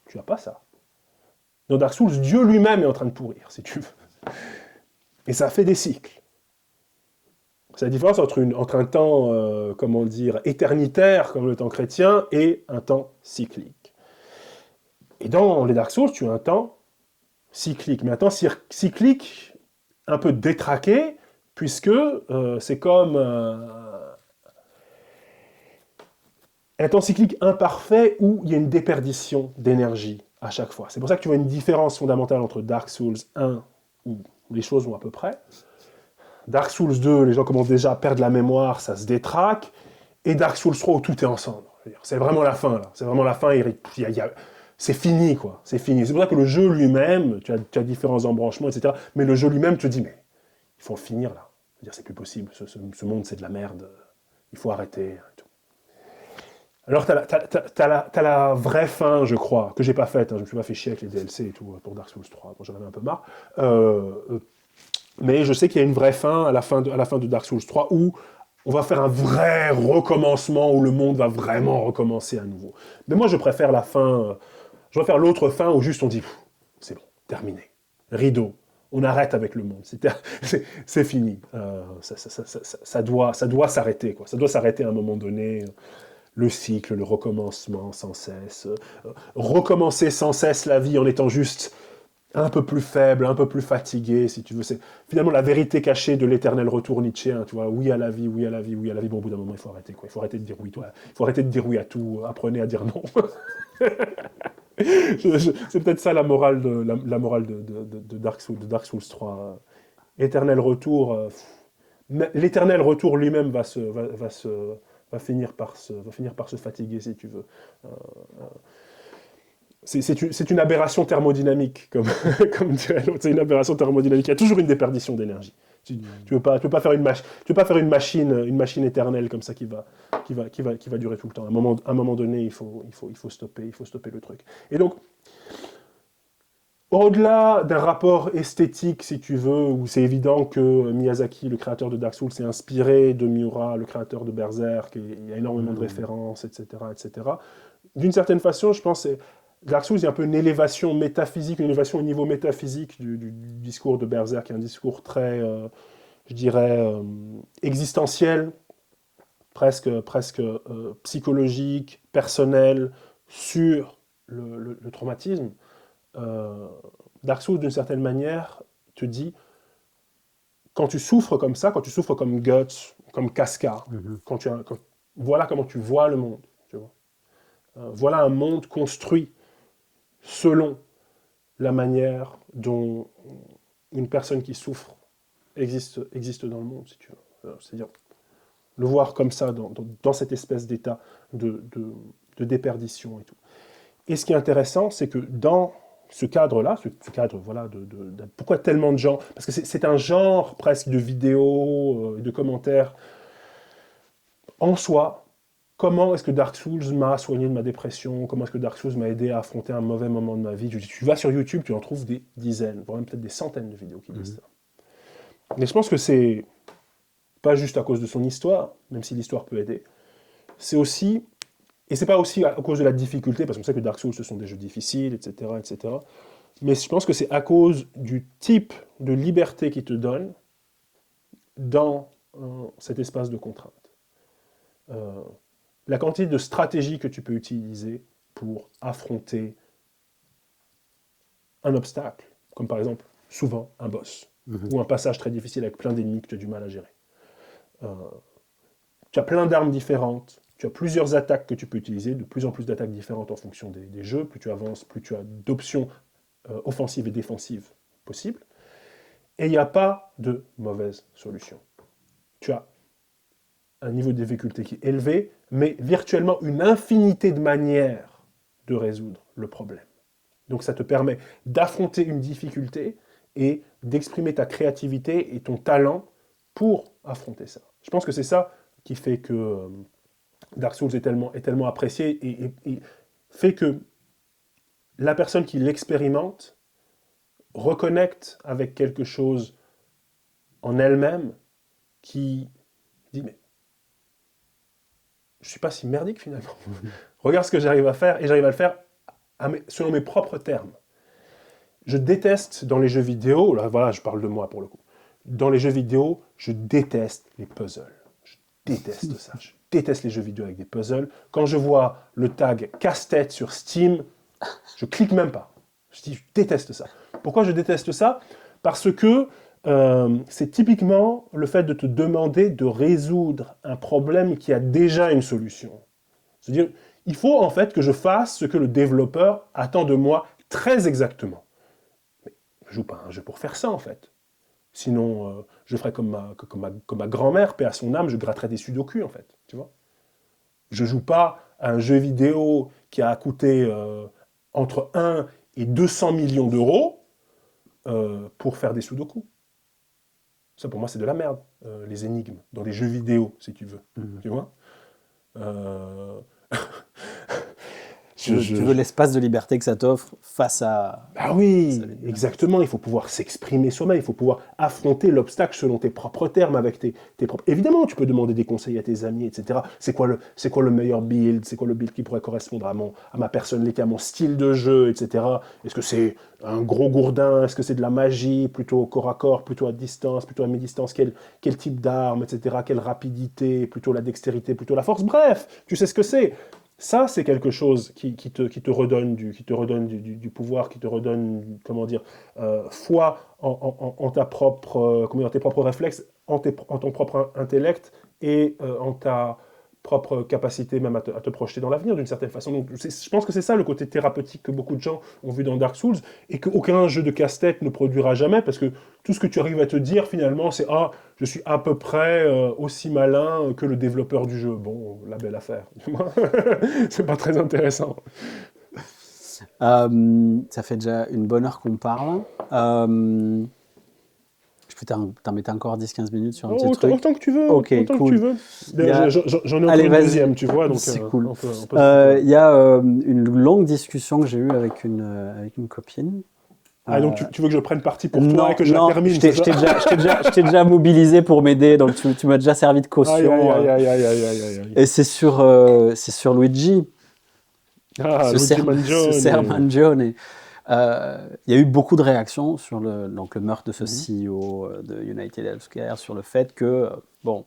tu n'as pas ça. Dans Dark Souls, Dieu lui-même est en train de pourrir, si tu veux. Et ça fait des cycles. C'est la différence entre un temps, comment dire, éternitaire, comme le temps chrétien, et un temps cyclique. Et dans les Dark Souls, tu as un temps cyclique. Mais un temps cyclique un peu détraqué, puisque c'est comme un temps cyclique imparfait où il y a une déperdition d'énergie à chaque fois. C'est pour ça que tu vois une différence fondamentale entre Dark Souls 1, où les choses vont à peu près. Dark Souls 2, les gens commencent déjà à perdre la mémoire, ça se détraque. Et Dark Souls 3, où tout est ensemble. C'est vraiment la fin, là. C'est vraiment la fin. C'est fini, quoi. C'est fini. C'est pour ça que le jeu lui-même, tu as différents embranchements, etc. Mais le jeu lui-même te dit, mais il faut en finir, là. C'est plus possible. Ce monde, c'est de la merde. Il faut arrêter. Tout. Alors, t'as la vraie fin, je crois, que j'ai pas faite. Hein. Je me suis pas fait chier avec les DLC et tout pour Dark Souls 3. Bon, j'en avais un peu marre. Mais je sais qu'il y a une vraie fin à la fin de Dark Souls 3 où on va faire un vrai recommencement, où le monde va vraiment recommencer à nouveau. Mais moi, je préfère la fin... je préfère l'autre fin où juste on dit « c'est bon, terminé. Rideau. On arrête avec le monde. C'est fini. Ça doit s'arrêter, quoi. Ça doit s'arrêter à un moment donné. le cycle, le recommencement sans cesse, recommencer sans cesse la vie en étant juste un peu plus faible, un peu plus fatigué, si tu veux. C'est finalement la vérité cachée de l'éternel retour nietzschéen, tu vois. Oui à la vie, oui à la vie, oui à la vie. Bon, au bout d'un moment, il faut arrêter, quoi. Il faut arrêter de dire oui, toi. Il faut arrêter de dire oui à tout. Apprenez à dire non. C'est peut-être ça la morale la morale de Dark Souls 3. Éternel retour. L'éternel retour lui-même va finir par se fatiguer, si tu veux. Euh, c'est une aberration thermodynamique, comme dirait l'autre. C'est une aberration thermodynamique. Il y a toujours une déperdition d'énergie. Tu peux pas faire une machine éternelle comme ça qui va durer tout le temps. À un moment donné, il faut stopper le truc. Et donc, au-delà d'un rapport esthétique, si tu veux, où c'est évident que Miyazaki, le créateur de Dark Souls, s'est inspiré de Miura, le créateur de Berserk, et il y a énormément de références, etc., etc. D'une certaine façon, je pense que Dark Souls, il y a un peu une élévation métaphysique, une élévation au niveau métaphysique du discours de Berserk, qui est un discours très, je dirais, existentiel, presque psychologique, personnel, sur le traumatisme. Euh, Dark Souls, d'une certaine manière, te dit, quand tu souffres comme ça, quand tu souffres comme Guts, comme Casca, voilà comment tu vois le monde. Tu vois. Voilà un monde construit selon la manière dont une personne qui souffre existe dans le monde, si tu veux. C'est-à-dire le voir comme ça, dans cette espèce d'état de déperdition et tout. Et ce qui est intéressant, c'est que dans ce cadre-là, ce cadre, voilà, pourquoi tellement de gens. Parce que c'est un genre presque de vidéos, de commentaires en soi. Comment est-ce que Dark Souls m'a soigné de ma dépression? Comment est-ce que Dark Souls m'a aidé à affronter un mauvais moment de ma vie? Tu vas sur YouTube, tu en trouves des dizaines, voire même peut-être des centaines de vidéos qui disent ça. Mais je pense que c'est pas juste à cause de son histoire, même si l'histoire peut aider. C'est aussi, et c'est pas aussi à cause de la difficulté, parce qu'on sait que Dark Souls, ce sont des jeux difficiles, etc., etc. Mais je pense que c'est à cause du type de liberté qu'il te donne dans cet espace de contrainte. Euh, la quantité de stratégie que tu peux utiliser pour affronter un obstacle, comme par exemple, souvent, un boss, ou un passage très difficile avec plein d'ennemis que tu as du mal à gérer. Tu as plein d'armes différentes, tu as plusieurs attaques que tu peux utiliser, de plus en plus d'attaques différentes en fonction des jeux. Plus tu avances, plus tu as d'options offensives et défensives possibles. Et il n'y a pas de mauvaise solution. Tu as un niveau de difficulté qui est élevé, mais virtuellement une infinité de manières de résoudre le problème. Donc ça te permet d'affronter une difficulté et d'exprimer ta créativité et ton talent pour affronter ça. Je pense que c'est ça qui fait que Dark Souls est tellement apprécié et fait que la personne qui l'expérimente reconnecte avec quelque chose en elle-même qui dit mais je suis pas si merdique finalement. Regarde ce que j'arrive à faire et j'arrive à le faire selon mes propres termes. Je déteste dans les jeux vidéo, là voilà, je parle de moi pour le coup. Dans les jeux vidéo, je déteste les puzzles. Je déteste ça. Je déteste les jeux vidéo avec des puzzles. Quand je vois le tag casse-tête sur Steam, je clique même pas. Je déteste ça. Pourquoi je déteste ça? Parce que c'est typiquement le fait de te demander de résoudre un problème qui a déjà une solution. C'est-à-dire, il faut en fait que je fasse ce que le développeur attend de moi très exactement. Mais je joue pas un jeu pour faire ça en fait. Sinon, je ferais comme ma grand-mère, paix à son âme, je gratterais des sudoku en fait. Tu vois? Je joue pas à un jeu vidéo qui a coûté entre 1 et 200 millions d'euros pour faire des sudoku. Ça, pour moi, c'est de la merde, les énigmes, dans les jeux vidéo, si tu veux. Tu vois Tu veux l'espace de liberté que ça t'offre face à... Ah oui, Ça l'est. exactement. Il faut pouvoir s'exprimer soi-même. Il faut pouvoir affronter l'obstacle selon tes propres termes, avec tes propres. Évidemment, tu peux demander des conseils à tes amis, etc. C'est quoi le meilleur build? C'est quoi le build qui pourrait correspondre à ma personnalité, à mon style de jeu, etc. Est-ce que c'est un gros gourdin? Est-ce que c'est de la magie, plutôt au corps à corps, plutôt à distance, plutôt à mi-distance? Quel type d'arme, etc. Quelle rapidité? Plutôt la dextérité, plutôt la force? Bref, tu sais ce que c'est. Ça, c'est quelque chose qui te redonne du pouvoir, qui te redonne, comment dire, foi en ta propre, comment dire, tes propres réflexes, en ton propre intellect et en ta propre capacité même à te projeter dans l'avenir d'une certaine façon. Donc, je pense que c'est ça le côté thérapeutique que beaucoup de gens ont vu dans Dark Souls et qu'aucun jeu de casse-tête ne produira jamais parce que tout ce que tu arrives à te dire finalement, c'est ah, je suis à peu près aussi malin que le développeur du jeu. Bon, la belle affaire. C'est pas très intéressant. Ça fait déjà une bonne heure qu'on parle. Je peux t'en mettre encore 10-15 minutes sur un petit Oh, truc. autant que tu veux, Ok, autant que tu cool. veux. Il y a... J'en ai encore Allez, une vas-y. deuxième, tu vois, donc C'est cool. on peut se couper là. Il y a une longue discussion que j'ai eue avec une copine. Ah, donc tu veux que je prenne parti pour toi Non, et que je la non, termine, je c'est t'ai ça? je t'ai déjà mobilisé pour m'aider, donc tu m'as déjà servi de Aïe, aïe, caution. aïe, aïe, aïe, aïe, aïe, aïe, aïe. Et c'est sur Luigi, Ah, Luigi ce Mangione. Mangione. Il y a eu beaucoup de réactions sur donc le meurtre de ce Mhm. CEO de United Healthcare, sur le fait que, bon,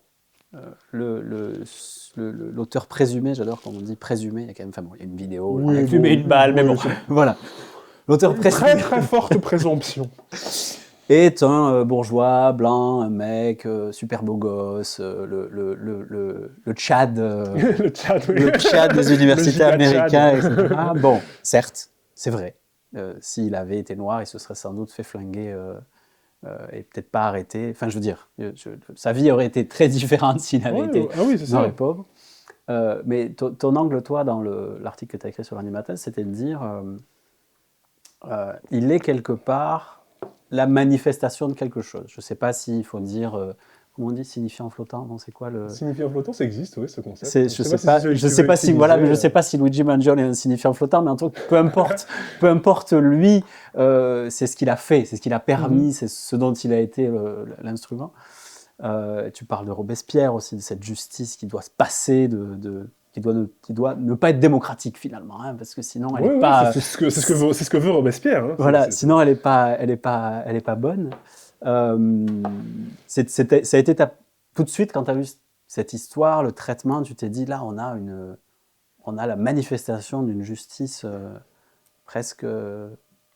l'auteur présumé, j'adore quand on dit présumé, il y a quand même, enfin bon, il y a une vidéo, il a Oui, fumé bon, une balle, mais bon, oui, c'est voilà. L'auteur une très présumé très forte présomption. est un bourgeois blanc, un mec super beau gosse, le Tchad, Le Tchad, oui. le Tchad des Le universités giga américaines, Tchad. etc. Bon, certes, c'est vrai. S'il avait été noir, il se serait sans doute fait flinguer et peut-être pas arrêté. Enfin, je veux dire, sa vie aurait été très différente s'il avait Ouais, été ah oui, c'est noir et ça. pauvre. Mais ton angle, toi, dans l'article que tu as écrit sur l'animateur, c'était de dire il est quelque part la manifestation de quelque chose. Je ne sais pas s'il faut dire, comment on dit, signifiant flottant, non, c'est quoi le... Signifiant flottant, ça existe, oui, ce concept. Je Je sais pas sais si c'est pas, celui que je tu sais veux pas si voilà, mais je utiliser. sais pas si Luigi Mangione est un signifiant flottant, mais en tout cas, peu importe lui, c'est ce qu'il a fait, c'est ce qu'il a Mhm. permis, c'est ce dont il a été l'instrument. Tu parles de Robespierre aussi, de cette justice qui doit se passer, qui doit ne pas être démocratique finalement, hein, parce que sinon elle est Oui, oui, pas, c'est ce que veut Robespierre. Hein. voilà, sinon elle est pas bonne. Ça a été tout de suite quand tu as vu cette histoire, le traitement, tu t'es dit là on a la manifestation d'une justice presque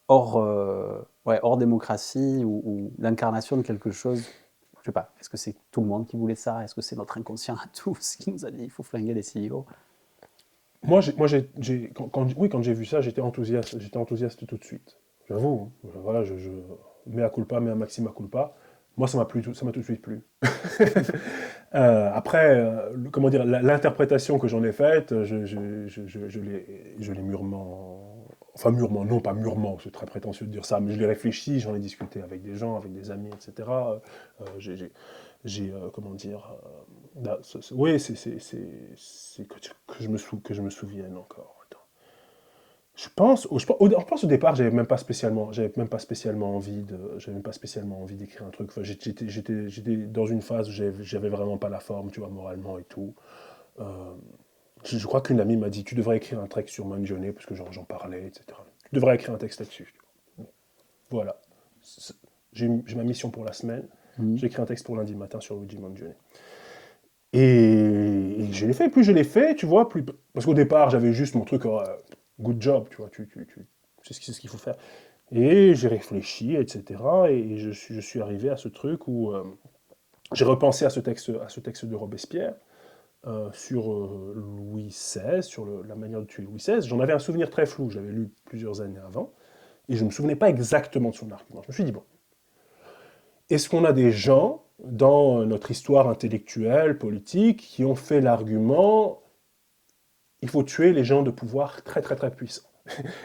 hors démocratie ou l'incarnation de quelque chose. Je sais pas, est-ce que c'est tout le monde qui voulait ça? Est-ce que c'est notre inconscient à tous qui nous a dit il faut flinguer les CEO? Oui, quand j'ai vu ça, j'étais enthousiaste tout de suite. J'avoue, hein. Voilà, mea culpa, mea maxima culpa. Moi, ça m'a tout de suite plu. Après, comment dire, l'interprétation que j'en ai faite, je l'ai mûrement, enfin mûrement, non pas mûrement, c'est très prétentieux de dire ça, mais je l'ai réfléchi, j'en ai discuté avec des gens, avec des amis, etc. Comment dire, oui, que je me souvienne encore. Attends. Je pense au départ, j'avais même pas spécialement envie d'écrire un truc. Enfin, j'étais dans une phase où j'avais vraiment pas la forme, tu vois, moralement et tout. Euh, je crois qu'une amie m'a dit, tu devrais écrire un texte sur Mangione, parce que j'en parlais, etc. Tu devrais écrire un texte là-dessus. Voilà. J'ai ma mission pour la semaine. Mmh. J'ai écrit un texte pour lundi matin sur Luigi Mangione. Et je l'ai fait, plus je l'ai fait, tu vois, plus... Parce qu'au départ, j'avais juste mon truc, good job, tu vois, c'est ce qu'il faut faire. Et j'ai réfléchi, etc. Et je suis arrivé à ce truc où j'ai repensé à ce texte de Robespierre sur Louis XVI, sur la manière de tuer Louis XVI. J'en avais un souvenir très flou, j'avais lu plusieurs années avant, et je ne me souvenais pas exactement de son argument. Je me suis dit, bon, est-ce qu'on a des gens dans notre histoire intellectuelle, politique, qui ont fait l'argument il faut tuer les gens de pouvoir très très très puissants.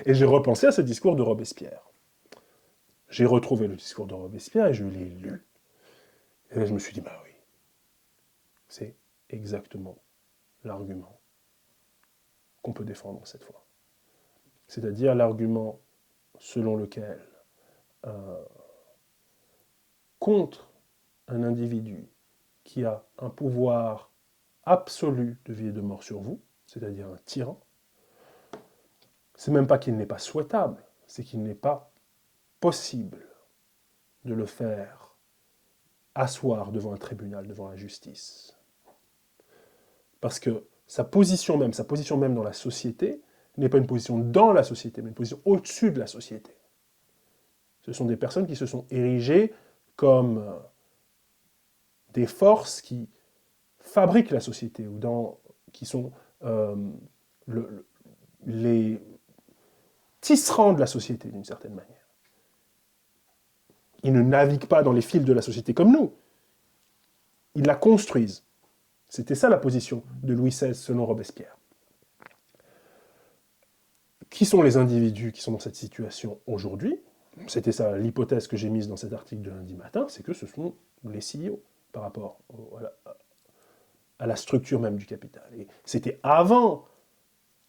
Et j'ai repensé à ce discours de Robespierre. J'ai retrouvé le discours de Robespierre et je l'ai lu. Et là, je me suis dit, bah oui, c'est exactement l'argument qu'on peut défendre cette fois. c'est-à-dire l'argument selon lequel contre un individu qui a un pouvoir absolu de vie et de mort sur vous, c'est-à-dire un tyran, c'est même pas qu'il n'est pas souhaitable, c'est qu'il n'est pas possible de le faire asseoir devant un tribunal, devant la justice. Parce que sa position même dans la société, n'est pas une position dans la société, mais une position au-dessus de la société. Ce sont des personnes qui se sont érigées comme des forces qui fabriquent la société, ou qui sont les tisserands de la société, d'une certaine manière. Ils ne naviguent pas dans les fils de la société comme nous. Ils la construisent. C'était ça la position de Louis XVI selon Robespierre. Qui sont les individus qui sont dans cette situation aujourd'hui? C'était ça l'hypothèse que j'ai mise dans cet article de lundi matin, c'est que ce sont les CEO par rapport à la structure même du capital. Et c'était avant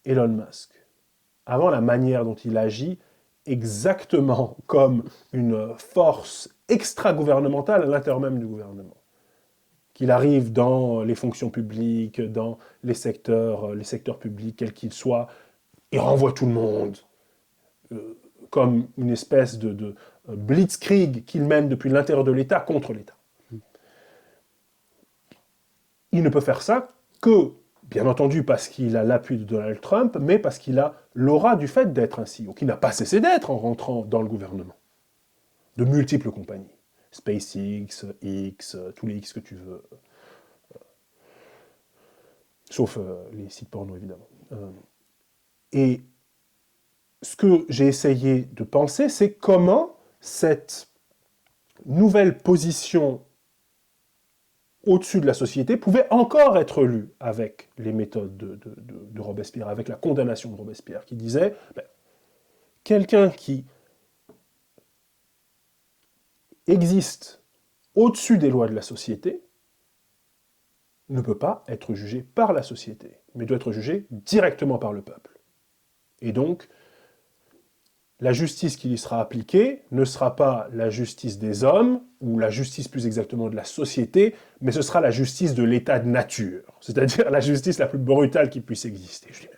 Elon Musk, avant la manière dont il agit, exactement comme une force extra-gouvernementale à l'intérieur même du gouvernement. Qu'il arrive dans les fonctions publiques, dans les secteurs publics, quels qu'ils soient, il renvoie tout le monde, comme une espèce de blitzkrieg qu'il mène depuis l'intérieur de l'État contre l'État. Il ne peut faire ça que, bien entendu, parce qu'il a l'appui de Donald Trump, mais parce qu'il a l'aura du fait d'être un CEO, qui n'a pas cessé d'être en rentrant dans le gouvernement, de multiples compagnies. SpaceX, X, tous les X que tu veux, sauf les sites porno, évidemment. Et ce que j'ai essayé de penser, c'est comment cette nouvelle position au-dessus de la société pouvait encore être lue avec les méthodes de Robespierre, avec la condamnation de Robespierre, qui disait quelqu'un qui existe au-dessus des lois de la société ne peut pas être jugé par la société, mais doit être jugé directement par le peuple. Et donc, la justice qui lui sera appliquée ne sera pas la justice des hommes, ou la justice plus exactement de la société, mais ce sera la justice de l'état de nature, c'est-à-dire la justice la plus brutale qui puisse exister. Je dis,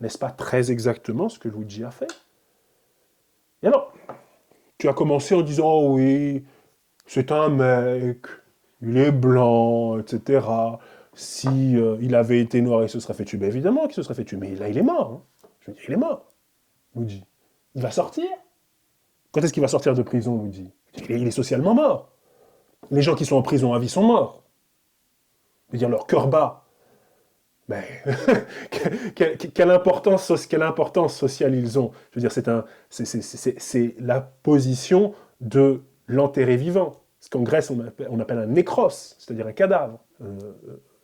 n'est-ce pas très exactement ce que Luigi a fait? Et alors, tu as commencé en disant, oh oui, c'est un mec, il est blanc, etc. Si il avait été noir, il se serait fait tuer. Ben évidemment qu'il se serait fait tuer, mais là, il est mort. Hein. Je veux dire, il est mort, Luigi. Il va sortir? Quand est-ce qu'il va sortir de prison, Luigi? Il est socialement mort. Les gens qui sont en prison à vie sont morts. Je veux dire, leur cœur bat. Ben, quelle importance sociale ils ont? Je veux dire, c'est la position de l'enterré vivant. Ce qu'en Grèce, on appelle un nécros, c'est-à-dire un cadavre.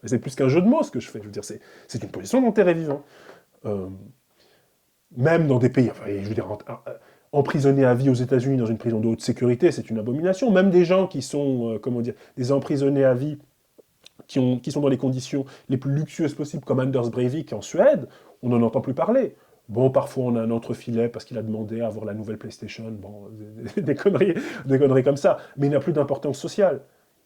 C'est plus qu'un jeu de mots, ce que je fais. Je veux dire, c'est une position d'enterré vivant. Même dans des pays, enfin, je veux dire, emprisonnés à vie aux États-Unis dans une prison de haute sécurité, c'est une abomination. Même des gens qui sont, des emprisonnés à vie, qui sont dans les conditions les plus luxueuses possibles, comme Anders Breivik en Suède, on n'en entend plus parler. Bon, parfois on a un entrefilet parce qu'il a demandé à avoir la nouvelle PlayStation, bon, des conneries comme ça, mais il n'a plus d'importance sociale.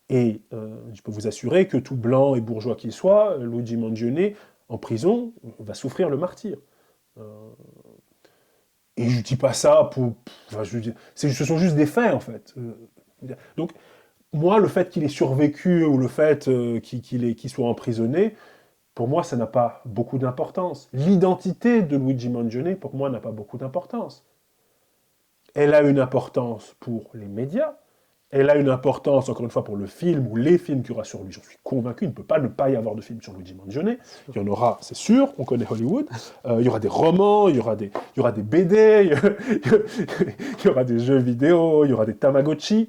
Et je peux vous assurer que tout blanc et bourgeois qu'il soit, Luigi Mangione, en prison, va souffrir le martyre. Et je dis pas ça pour... Enfin, ce sont juste des faits, en fait. Donc, moi, le fait qu'il ait survécu ou le fait qu'il soit emprisonné, pour moi, ça n'a pas beaucoup d'importance. L'identité de Luigi Mangione, pour moi, n'a pas beaucoup d'importance. Elle a une importance pour les médias, elle a une importance, encore une fois, pour le film ou les films qu'il y aura sur lui. J'en suis convaincu, il ne peut pas ne pas y avoir de film sur Luigi Mangione. Il y en aura, c'est sûr, on connaît Hollywood. Il y aura des romans, il y aura des BD, il y aura des jeux vidéo, il y aura des Tamagotchi.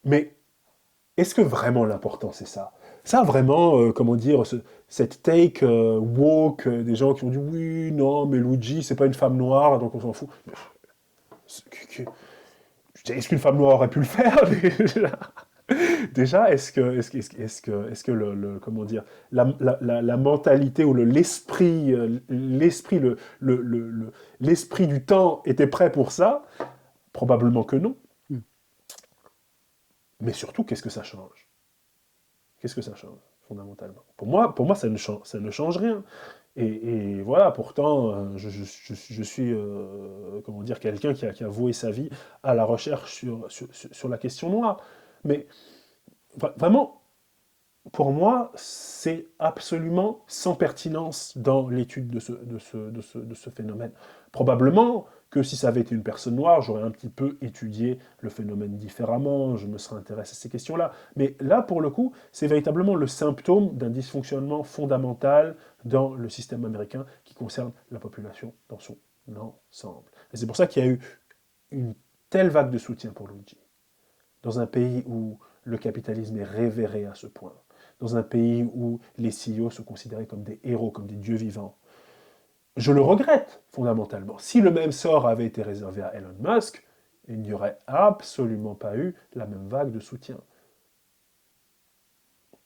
Mais est-ce que vraiment l'important, c'est ça? Ça, vraiment, cette take woke, des gens qui ont dit « Oui, non, mais Luigi, c'est pas une femme noire, donc on s'en fout. » Est-ce qu'une femme noire aurait pu le faire déjà? déjà, est-ce que comment dire, la mentalité ou l'esprit du temps était prêt pour ça? Probablement que non. Mm. Mais surtout, qu'est-ce que ça change? Qu'est-ce que ça change, fondamentalement? Pour moi ça ne change rien. Et voilà, pourtant, je suis comment dire, quelqu'un qui a voué sa vie à la recherche sur la question noire. Mais vraiment, pour moi, c'est absolument sans pertinence dans l'étude de ce phénomène. Probablement que si ça avait été une personne noire, j'aurais un petit peu étudié le phénomène différemment, je me serais intéressé à ces questions-là. Mais là, pour le coup, c'est véritablement le symptôme d'un dysfonctionnement fondamental dans le système américain qui concerne la population dans son ensemble. Et c'est pour ça qu'il y a eu une telle vague de soutien pour Luigi. Dans un pays où le capitalisme est révéré à ce point, dans un pays où les CEO sont considérés comme des héros, comme des dieux vivants. Je le regrette, fondamentalement. Si le même sort avait été réservé à Elon Musk, il n'y aurait absolument pas eu la même vague de soutien.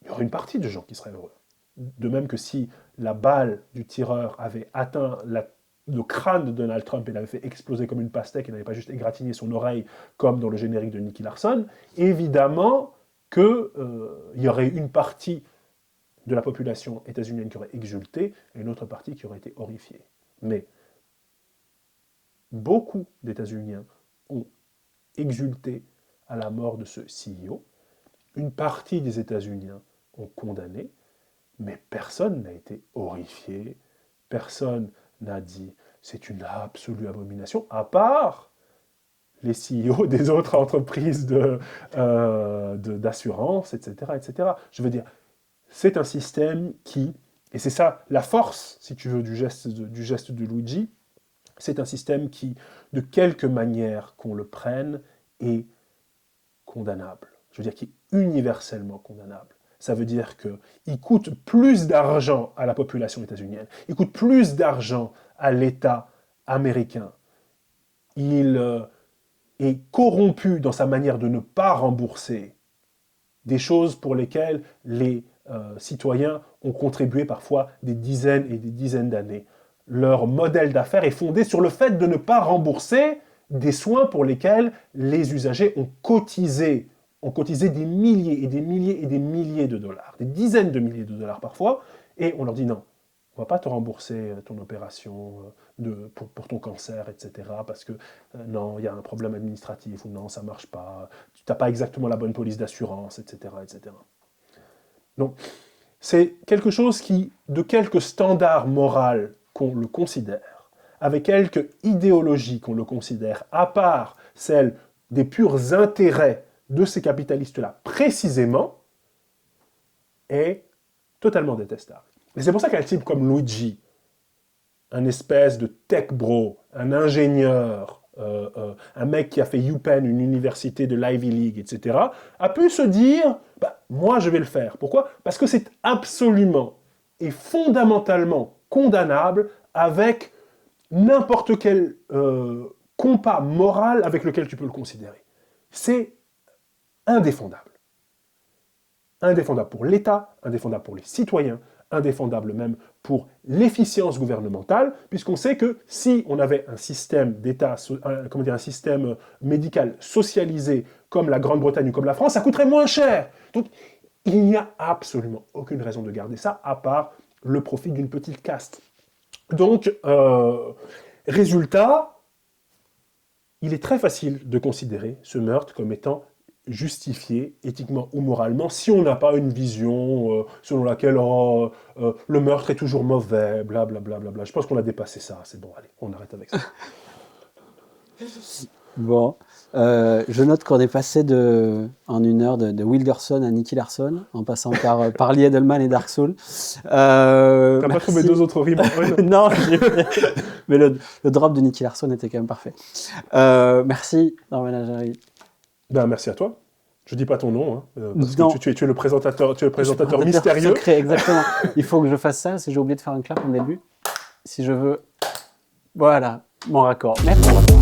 Il y aurait une partie de gens qui seraient heureux. De même que si la balle du tireur avait atteint le crâne de Donald Trump et l'avait fait exploser comme une pastèque et n'avait pas juste égratigné son oreille comme dans le générique de Nicky Larson, évidemment qu'il y aurait une partie de la population états-unienne qui aurait exulté et une autre partie qui aurait été horrifiée. Mais beaucoup d'États-Uniens ont exulté à la mort de ce CEO. Une partie des États-Uniens ont condamné, mais personne n'a été horrifié, personne n'a dit c'est une absolue abomination, à part les CEO des autres entreprises d'assurance, etc., etc. Je veux dire, c'est un système qui, et c'est ça la force, si tu veux, du geste de Luigi, c'est un système qui, de quelque manière qu'on le prenne, est condamnable. Je veux dire, qui est universellement condamnable. Ça veut dire qu'il coûte plus d'argent à la population états-unienne, il coûte plus d'argent à l'État américain. Il est corrompu dans sa manière de ne pas rembourser des choses pour lesquelles les citoyens ont contribué parfois des dizaines et des dizaines d'années. Leur modèle d'affaires est fondé sur le fait de ne pas rembourser des soins pour lesquels les usagers ont cotisé des milliers et des milliers et des milliers de dollars, des dizaines de milliers de dollars parfois, et on leur dit non, on ne va pas te rembourser ton opération pour ton cancer, etc., parce que non, il y a un problème administratif, ou non, ça ne marche pas, tu n'as pas exactement la bonne police d'assurance, etc., etc. Donc, c'est quelque chose qui, de quelque standard moral qu'on le considère, avec quelque idéologie qu'on le considère, à part celle des purs intérêts de ces capitalistes-là, précisément, est totalement détestable. Et c'est pour ça qu'un type comme Luigi, un espèce de tech bro, un ingénieur, un mec qui a fait UPenn, une université de l'Ivy League, etc., a pu se dire bah, « moi, je vais le faire ». Pourquoi ? Parce que c'est absolument et fondamentalement condamnable avec n'importe quel compas moral avec lequel tu peux le considérer. C'est indéfendable. Indéfendable pour l'État, indéfendable pour les citoyens, indéfendable même pour l'efficience gouvernementale, puisqu'on sait que si on avait un système d'État, un système médical socialisé comme la Grande-Bretagne ou comme la France, ça coûterait moins cher. Donc, il n'y a absolument aucune raison de garder ça, à part le profit d'une petite caste. Donc, résultat, il est très facile de considérer ce meurtre comme étant justifié éthiquement ou moralement si on n'a pas une vision selon laquelle le meurtre est toujours mauvais, blablabla. Bla, bla. Je pense qu'on a dépassé ça, c'est bon, allez, on arrête avec ça. Bon, je note qu'on est passé en une heure de Wilderson à Nicky Larson, en passant par Lee Edelman et Dark Souls. T'as pas trouvé deux autres rimes? Non, mais le drop de Nicky Larson était quand même parfait. Merci, Norman Ajari. Ben, merci à toi. Je dis pas ton nom, hein, parce que tu es le présentateur, mystérieux. Secret, exactement. Il faut que je fasse ça, si j'ai oublié de faire un clap en début. Si je veux... Voilà, mon raccord. Merci.